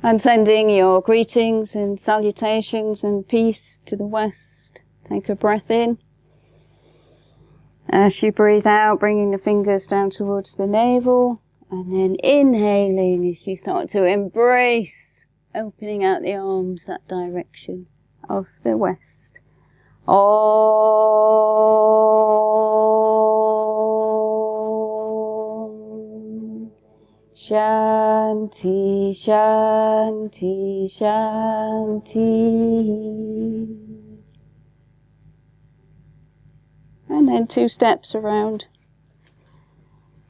And sending your greetings and salutations and peace to the west. Take a breath in. As you breathe out, bringing the fingers down towards the navel. And then inhaling as you start to embrace, opening out the arms, that direction of the west. Om Shanti, Shanti, Shanti. And then 2 steps around,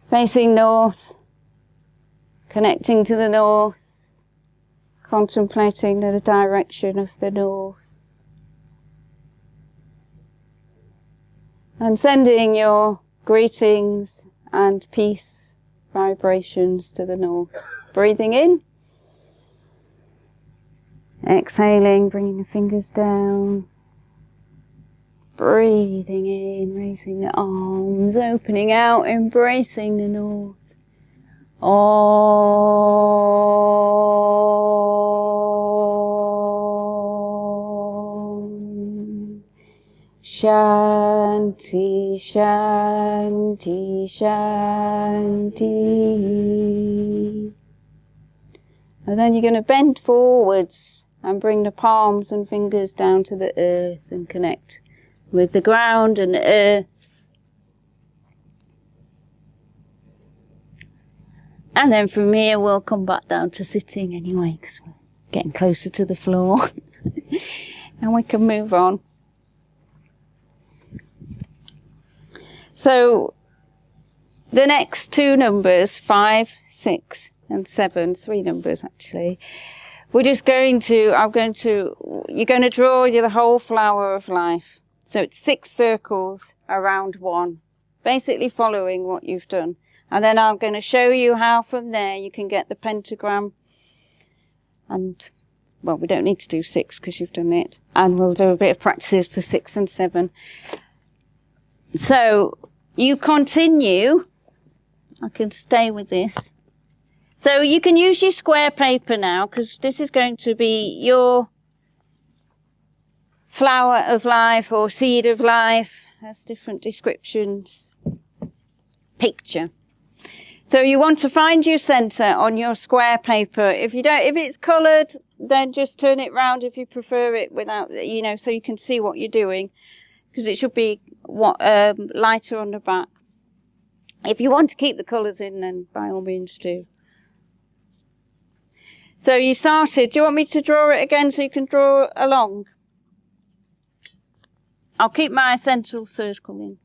facing north, connecting to the north. Contemplating the direction of the north. And sending your greetings and peace vibrations to the north. Breathing in. Exhaling, bringing the fingers down. Breathing in, raising the arms, opening out, embracing the north. Om Shanti, Shanti, Shanti. And then you're going to bend forwards and bring the palms and fingers down to the earth and connect with the ground and the earth. And then from here we'll come back down to sitting anyway, because we're getting closer to the floor. And we can move on. So the next 2 numbers, 5, 6 and 7, 3 numbers actually, you're going to draw the whole flower of life. So it's 6 circles around 1, basically following what you've done. And then I'm going to show you how from there you can get the pentagram. And, well, we don't need to do 6 because you've done it. And we'll do a bit of practices for 6 and 7. So you continue. I can stay with this. So you can use your square paper now, because this is going to be your flower of life or seed of life. Has different descriptions. Picture. So you want to find your center on your square paper. If it's colored, then just turn it round if you prefer it without, you know, so you can see what you're doing, because it should be lighter on the back. If you want to keep the colours in, then by all means do. So you started. Do you want me to draw it again so you can draw along? I'll keep my central circle in.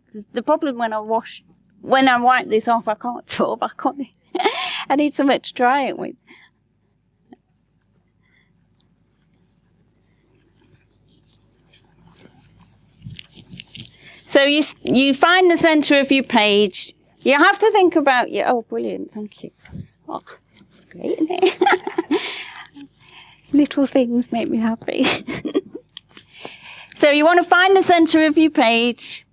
Because the problem when I wipe this off, I can't draw back on it. I need something to dry it with. So you find the centre of your page. You have to think about your... Oh, brilliant, thank you. Oh, that's great, isn't it? Little things make me happy. So you want to find the centre of your page.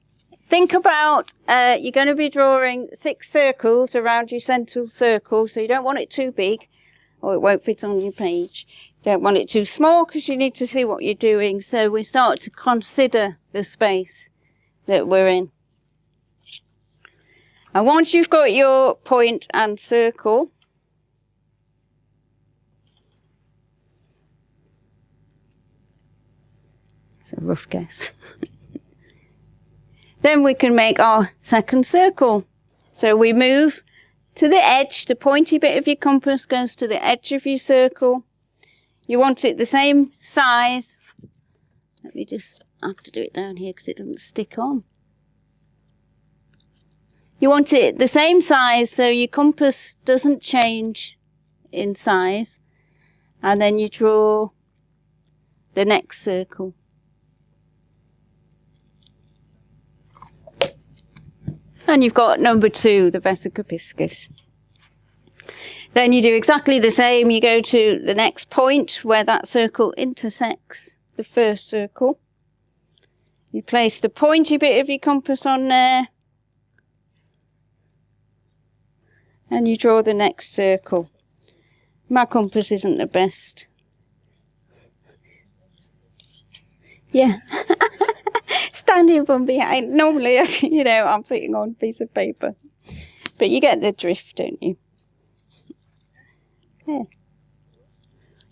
Think about, you're going to be drawing 6 circles around your central circle, so you don't want it too big, or it won't fit on your page. You don't want it too small, because you need to see what you're doing. So we start to consider the space that we're in. And once you've got your point and circle, it's a rough guess, then we can make our second circle. So we move to the edge, the pointy bit of your compass goes to the edge of your circle. You want it the same size. Let me just, I have to do it down here because it doesn't stick on. You want it the same size so your compass doesn't change in size. And then you draw the next circle. And you've got number 2, the Vesica Piscis. Then you do exactly the same. You go to the next point where that circle intersects the first circle. You place the pointy bit of your compass on there. And you draw the next circle. My compass isn't the best. Yeah. Standing from behind. Normally, you know, I'm sitting on a piece of paper. But you get the drift, don't you? Yeah.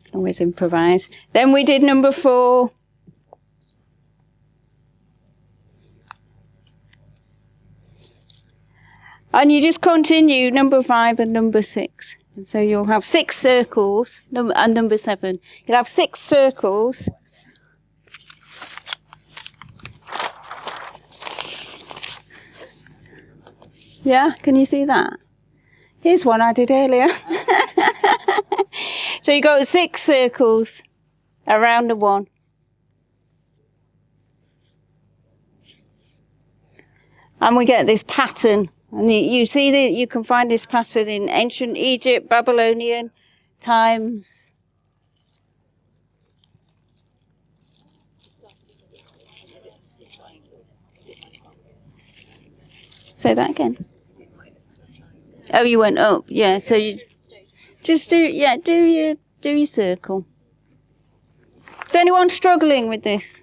Can always improvise. Then we did number 4. And you just continue number 5 and number 6. And so you'll have 6 circles, and number 7. You'll have 6 circles. Yeah, can you see that? Here's one I did earlier. So you got 6 circles around the one. And we get this pattern. And you see that you can find this pattern in ancient Egypt, Babylonian times. Say that again. Oh, you went up. Yeah, so you just do your circle. Is anyone struggling with this?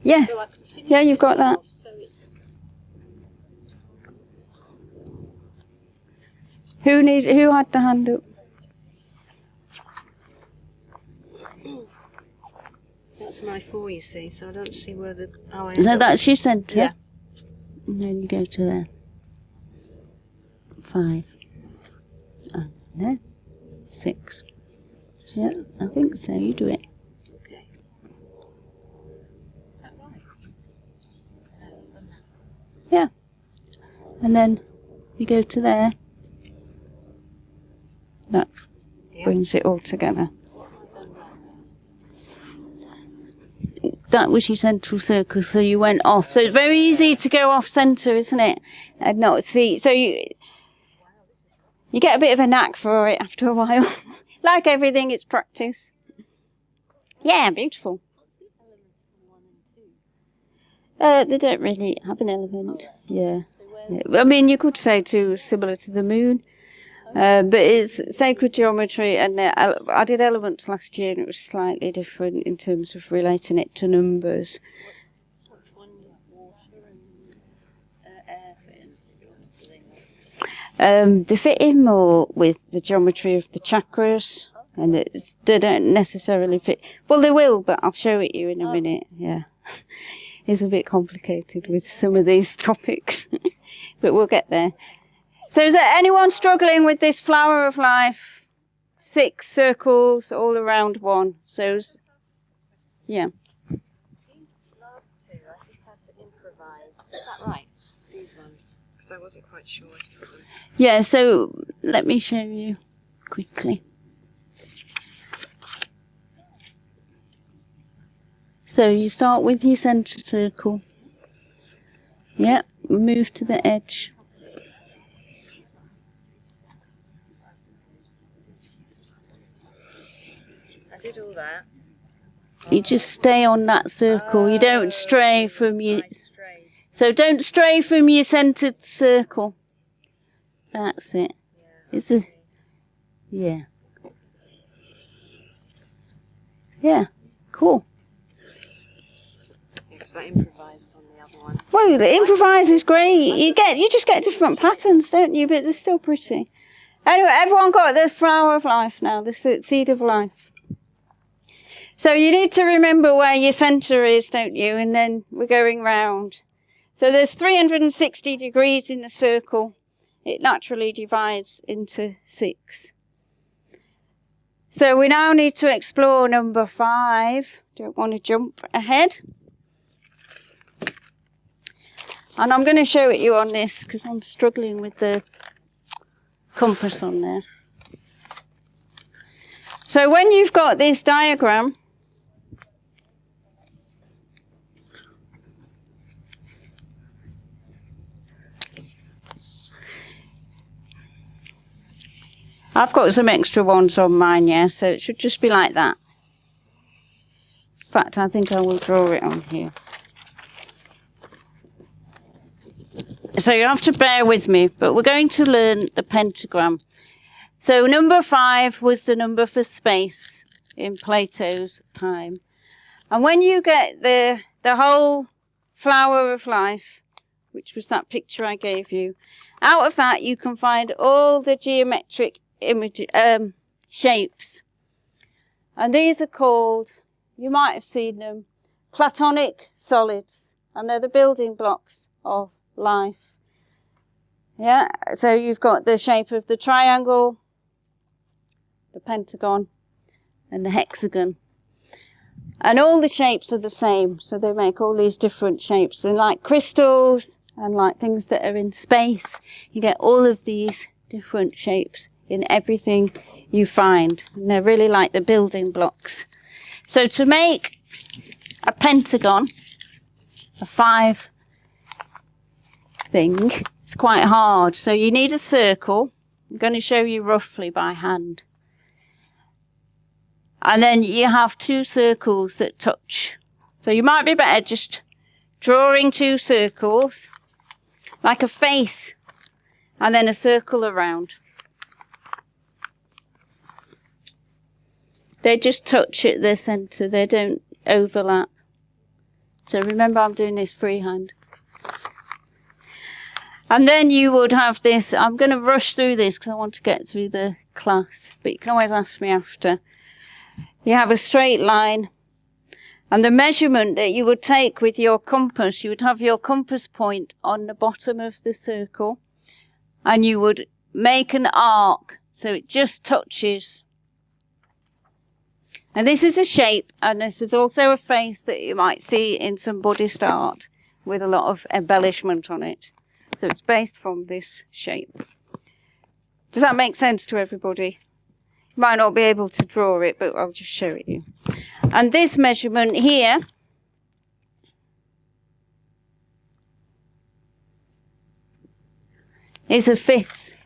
Yes. Yeah, you've got that. Who had the hand up? That's my 4, you see, so I don't see where the... Oh, So that's your centre? Yeah. And then you go to there. 5. And there. 6. Yeah, I think so. You do it. Okay. Is that right? Yeah. And then you go to there. That brings it all together. That was your central circle, so you went off. So it's very easy to go off centre, isn't it? And not see. So you get a bit of a knack for it after a while. Like everything, it's practice. Yeah, beautiful. They don't really have an element. Yeah. I mean, you could say too, similar to the moon. But it's sacred geometry, and I did elements last year, and it was slightly different in terms of relating it to numbers. They fit in more with the geometry of the chakras, and they don't necessarily fit. Well, they will, but I'll show it you in a minute. Yeah. It's a bit complicated with some of these topics, but we'll get there. So is there anyone struggling with this flower of life? 6 circles all around one. So, yeah. These last 2, I just had to improvise. Is that right? These ones? Because I wasn't quite sure what to put them. Yeah, so let me show you quickly. So you start with your centre circle. Yep, move to the edge. I did all that. You just stay on that circle. You don't stray from your... So don't stray from your centred circle. That's it. It's a... Yeah. Yeah, cool. Because I improvised on the other one. Well, the improvise is great. You just get different patterns, don't you? But they're still pretty. Anyway, everyone got the flower of life now, the seed of life. So you need to remember where your centre is, don't you? And then we're going round. So there's 360 degrees in the circle. It naturally divides into 6. So we now need to explore number 5. Don't want to jump ahead. And I'm going to show it you on this because I'm struggling with the compass on there. So when you've got this diagram, I've got some extra ones on mine, yeah, so it should just be like that. In fact, I think I will draw it on here. So you have to bear with me, but we're going to learn the pentagram. So number 5 was the number for space in Plato's time. And when you get the whole flower of life, which was that picture I gave you, out of that you can find all the geometric shapes. And these are called, you might have seen them, Platonic Solids. And they're the building blocks of life. Yeah, so you've got the shape of the triangle, the pentagon, and the hexagon. And all the shapes are the same, so they make all these different shapes. And like crystals and like things that are in space, you get all of these different shapes in everything you find. And they're really like the building blocks. So to make a pentagon, a 5 thing, it's quite hard. So you need a circle. I'm going to show you roughly by hand. And then you have 2 circles that touch. So you might be better just drawing 2 circles, like a face, and then a circle around. They just touch at the centre. They don't overlap. So remember, I'm doing this freehand. And then you would have this. I'm going to rush through this because I want to get through the class, but you can always ask me after. You have a straight line, and the measurement that you would take with your compass, you would have your compass point on the bottom of the circle, and you would make an arc so it just touches. And this is a shape, and this is also a face that you might see in some Buddhist art with a lot of embellishment on it. So it's based from this shape. Does that make sense to everybody? You might not be able to draw it, but I'll just show it you. And this measurement here is a 5th.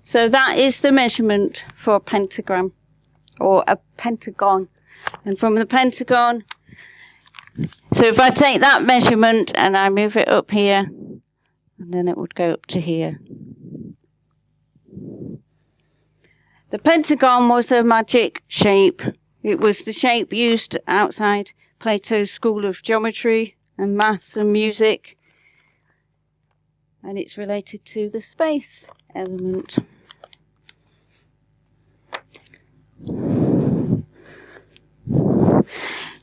So that is the measurement for a pentagram or a pentagon. And from the pentagon, so if I take that measurement and I move it up here, and then it would go up to here. The pentagon was a magic shape. It was the shape used outside Plato's school of geometry and maths and music. and it's related to the space element.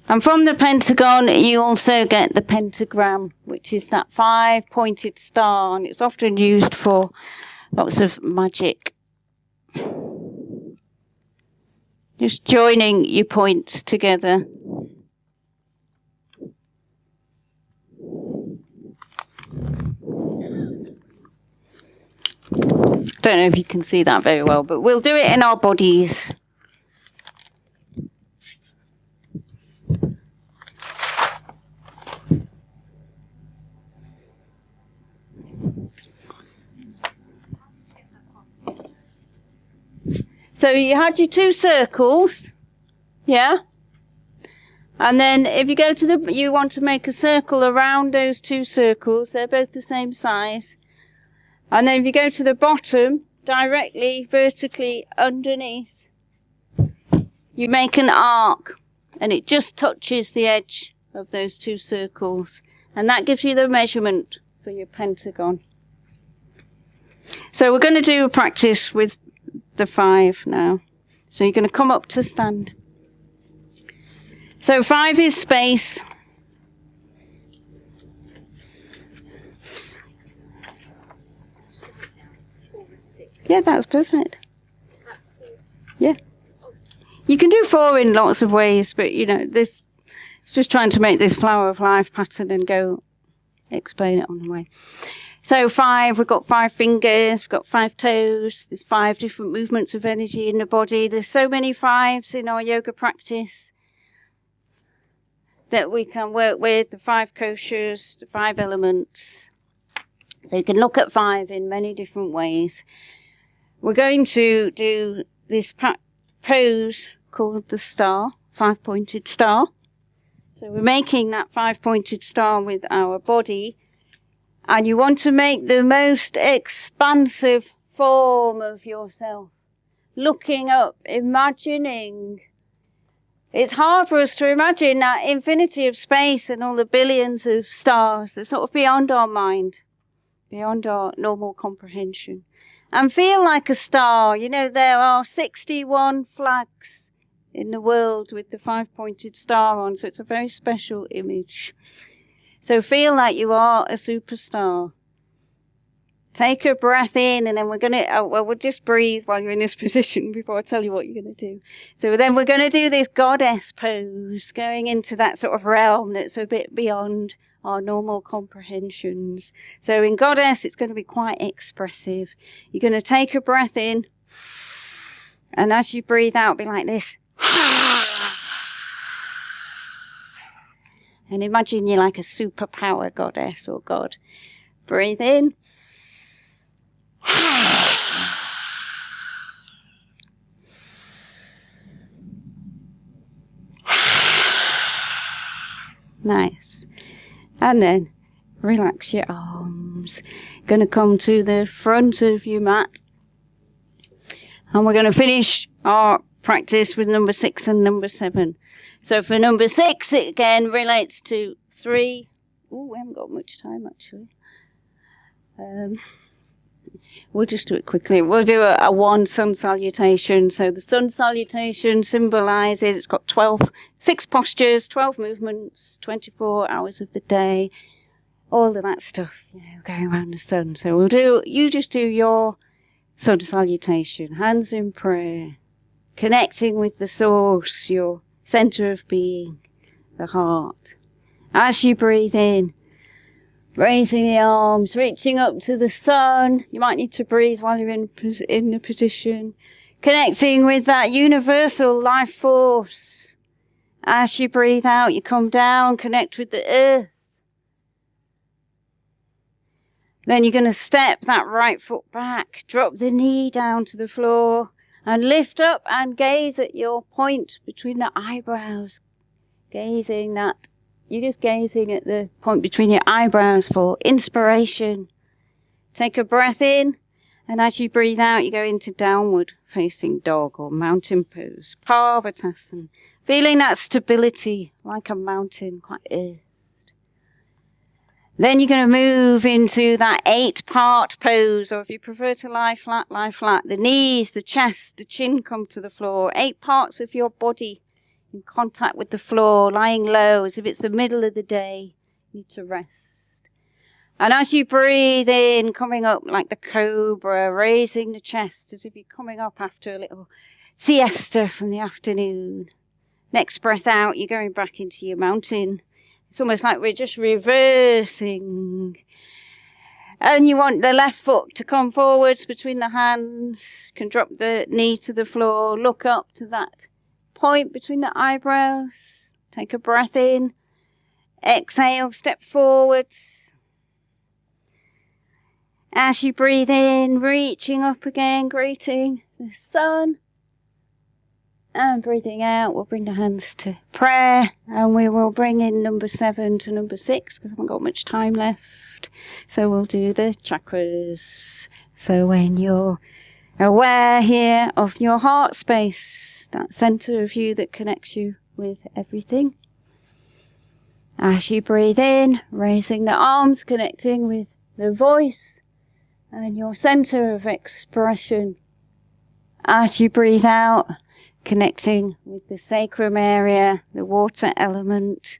And from the Pentagon, you also get the Pentagram, which is that 5-pointed star, and it's often used for lots of magic. Just joining your points together. Don't know if you can see that very well, but we'll do it in our bodies. So you had your 2 circles, yeah? And then if you go to you want to make a circle around those 2 circles, they're both the same size. And then if you go to the bottom, directly, vertically underneath, you make an arc, and it just touches the edge of those 2 circles. And that gives you the measurement for your pentagon. So we're going to do a practice with the 5 now. So you're going to come up to stand. So 5 is space. Yeah, that was perfect. Yeah. You can do 4 in lots of ways, but you know, this it's just trying to make this flower of life pattern and go explain it on the way. So 5, we've got 5 fingers, we've got 5 toes, there's 5 different movements of energy in the body. There's so many 5s in our yoga practice that we can work with, the 5 koshas, the 5 elements. So you can look at 5 in many different ways. We're going to do this pose called the star, 5-pointed star. So we're making that 5-pointed star with our body. And you want to make the most expansive form of yourself. Looking up, imagining. It's hard for us to imagine that infinity of space and all the billions of stars that's sort of beyond our mind, beyond our normal comprehension. And feel like a star. You know, there are 61 flags in the world with the 5-pointed star on, so it's a very special image. So feel like you are a superstar. Take a breath in, and then we're going to, we'll just breathe while you're in this position before I tell you what you're going to do. So then we're going to do this goddess pose, going into that sort of realm that's a bit beyond our normal comprehensions. So in goddess, it's going to be quite expressive. You're going to take a breath in, and as you breathe out, be like this. And imagine you're like a superpower goddess or god. Breathe in. Nice. And then relax your arms. Going to come to the front of your mat. And we're going to finish our practice with number 6 and number 7. So for number 6, it again relates to 3. Oh, we haven't got much time, actually. We'll just do it quickly. We'll do a 1 sun salutation. So the sun salutation symbolizes, it's got 6 postures, 12 movements, 24 hours of the day, all of that stuff, you know, going around the sun. So you just do your sun salutation, hands in prayer, connecting with the source, your center of being, the heart. As you breathe in, raising the arms, reaching up to the sun. You might need to breathe while you're in the position. Connecting with that universal life force. As you breathe out, you come down, connect with the earth. Then you're going to step that right foot back, drop the knee down to the floor, and lift up and gaze at your point between the eyebrows. You're just gazing at the point between your eyebrows for inspiration. Take a breath in, and as you breathe out, you go into downward facing dog or mountain pose, Parvatasana. Feeling that stability like a mountain, quite earthed. Then you're going to move into that 8-part pose, or if you prefer to lie flat, lie flat. The knees, the chest, the chin come to the floor. 8 parts of your body in contact with the floor, lying low as if it's the middle of the day. You need to rest. And as you breathe in, coming up like the cobra, raising the chest as if you're coming up after a little siesta from the afternoon. Next breath out, you're going back into your mountain. It's almost like we're just reversing. And you want the left foot to come forwards between the hands. You can drop the knee to the floor. Look up to that point between the eyebrows. Take a breath in. Exhale, step forwards. As you breathe in, reaching up again, greeting the sun. And breathing out, we'll bring the hands to prayer, and we will bring in number 7 to number 6 because I haven't got much time left. So we'll do the chakras. So when you're aware here of your heart space, that center of you that connects you with everything. As you breathe in, raising the arms, connecting with the voice and your center of expression. As you breathe out, connecting with the sacrum area, the water element,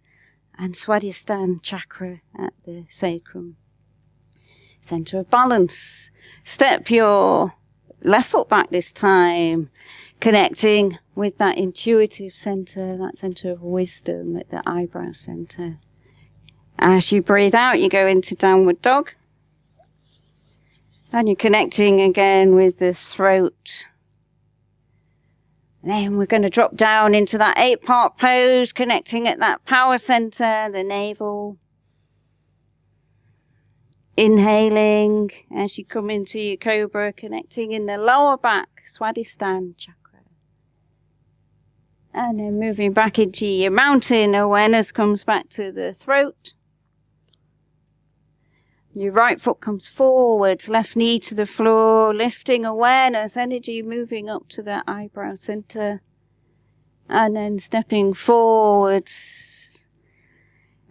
and Swadhisthana chakra at the sacrum. Center of balance. Step your left foot back this time, connecting with that intuitive center, that center of wisdom at the eyebrow center. As you breathe out, you go into downward dog. And you're connecting again with the throat. Then we're going to drop down into that 8-part pose, connecting at that power center, the navel. Inhaling as you come into your cobra, connecting in the lower back, Swadhisthana chakra. And then moving back into your mountain, awareness comes back to the throat. Your right foot comes forward, left knee to the floor, lifting awareness, energy moving up to the eyebrow center. And then stepping forwards.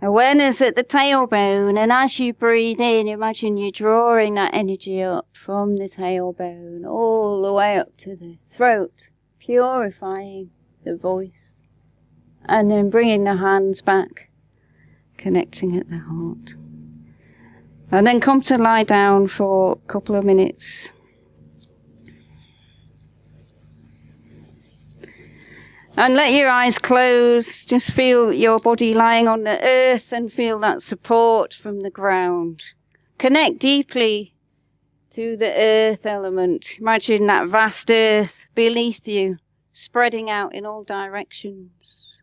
Awareness at the tailbone, and as you breathe in, imagine you're drawing that energy up from the tailbone all the way up to the throat, purifying the voice. And then bringing the hands back, connecting at the heart. And then come to lie down for a couple of minutes. And let your eyes close. Just feel your body lying on the earth and feel that support from the ground. Connect deeply to the earth element. Imagine that vast earth beneath you, spreading out in all directions.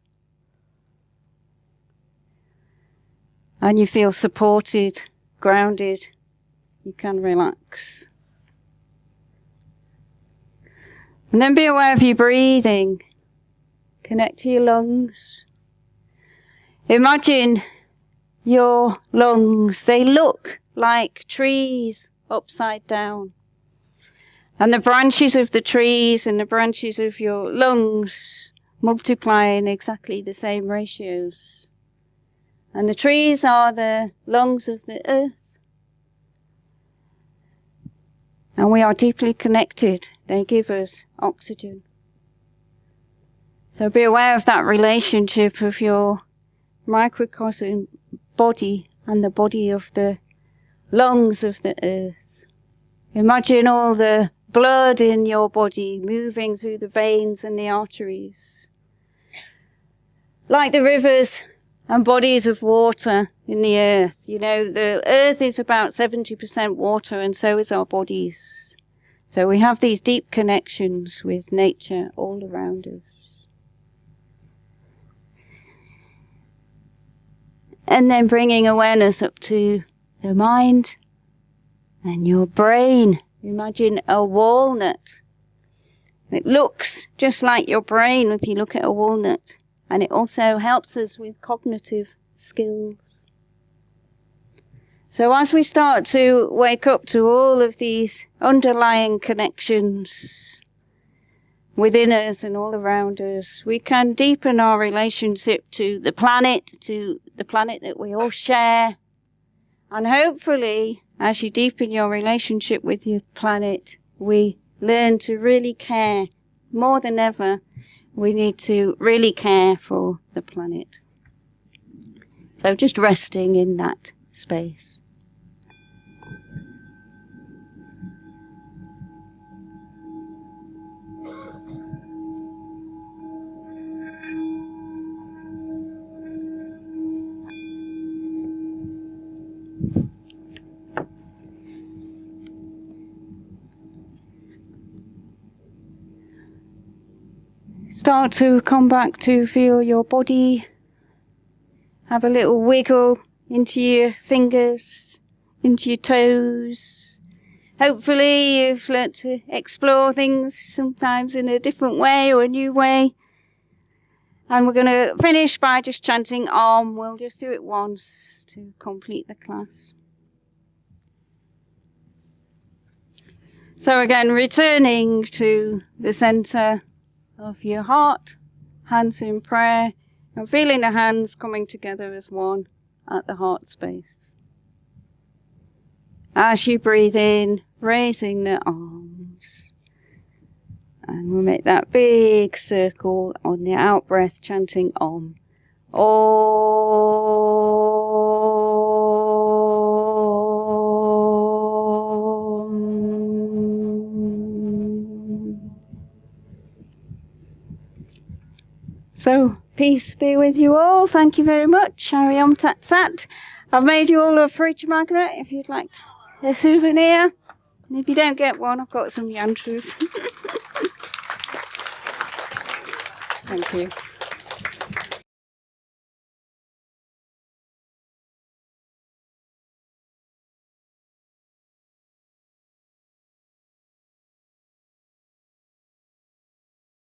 And you feel supported, grounded. You can relax. And then be aware of your breathing. Connect to your lungs. Imagine your lungs. They look like trees upside down. And the branches of the trees and the branches of your lungs multiply in exactly the same ratios. And the trees are the lungs of the earth. And we are deeply connected. They give us oxygen. So be aware of that relationship of your microcosm body and the body of the lungs of the earth. Imagine all the blood in your body moving through the veins and the arteries. Like the rivers and bodies of water in the earth. You know, the earth is about 70% water, and so is our bodies. So we have these deep connections with nature all around us. And then bringing awareness up to the mind and your brain. Imagine a walnut. It looks just like your brain if you look at a walnut. And it also helps us with cognitive skills. So as we start to wake up to all of these underlying connections within us and all around us, we can deepen our relationship to the planet that we all share, And hopefully, as you deepen your relationship with your planet, we learn to really care. More than ever, we need to really care for the planet. So just resting in that space. Start to come back to feel your body. Have a little wiggle into your fingers, into your toes. Hopefully you've learnt to explore things sometimes in a different way or a new way. And we're going to finish by just chanting Om. We'll just do it once to complete the class. So again, returning to the center of your heart, hands in prayer, and feeling the hands coming together as one at the heart space. As you breathe in, raising the arms. And we'll make that big circle on the out breath, chanting Om. So, peace be with you all. Thank you very much. Hari Om Tat Sat. I've made you all a fridge magnet if you'd like a souvenir. And if you don't get one, I've got some yantras. Thank you.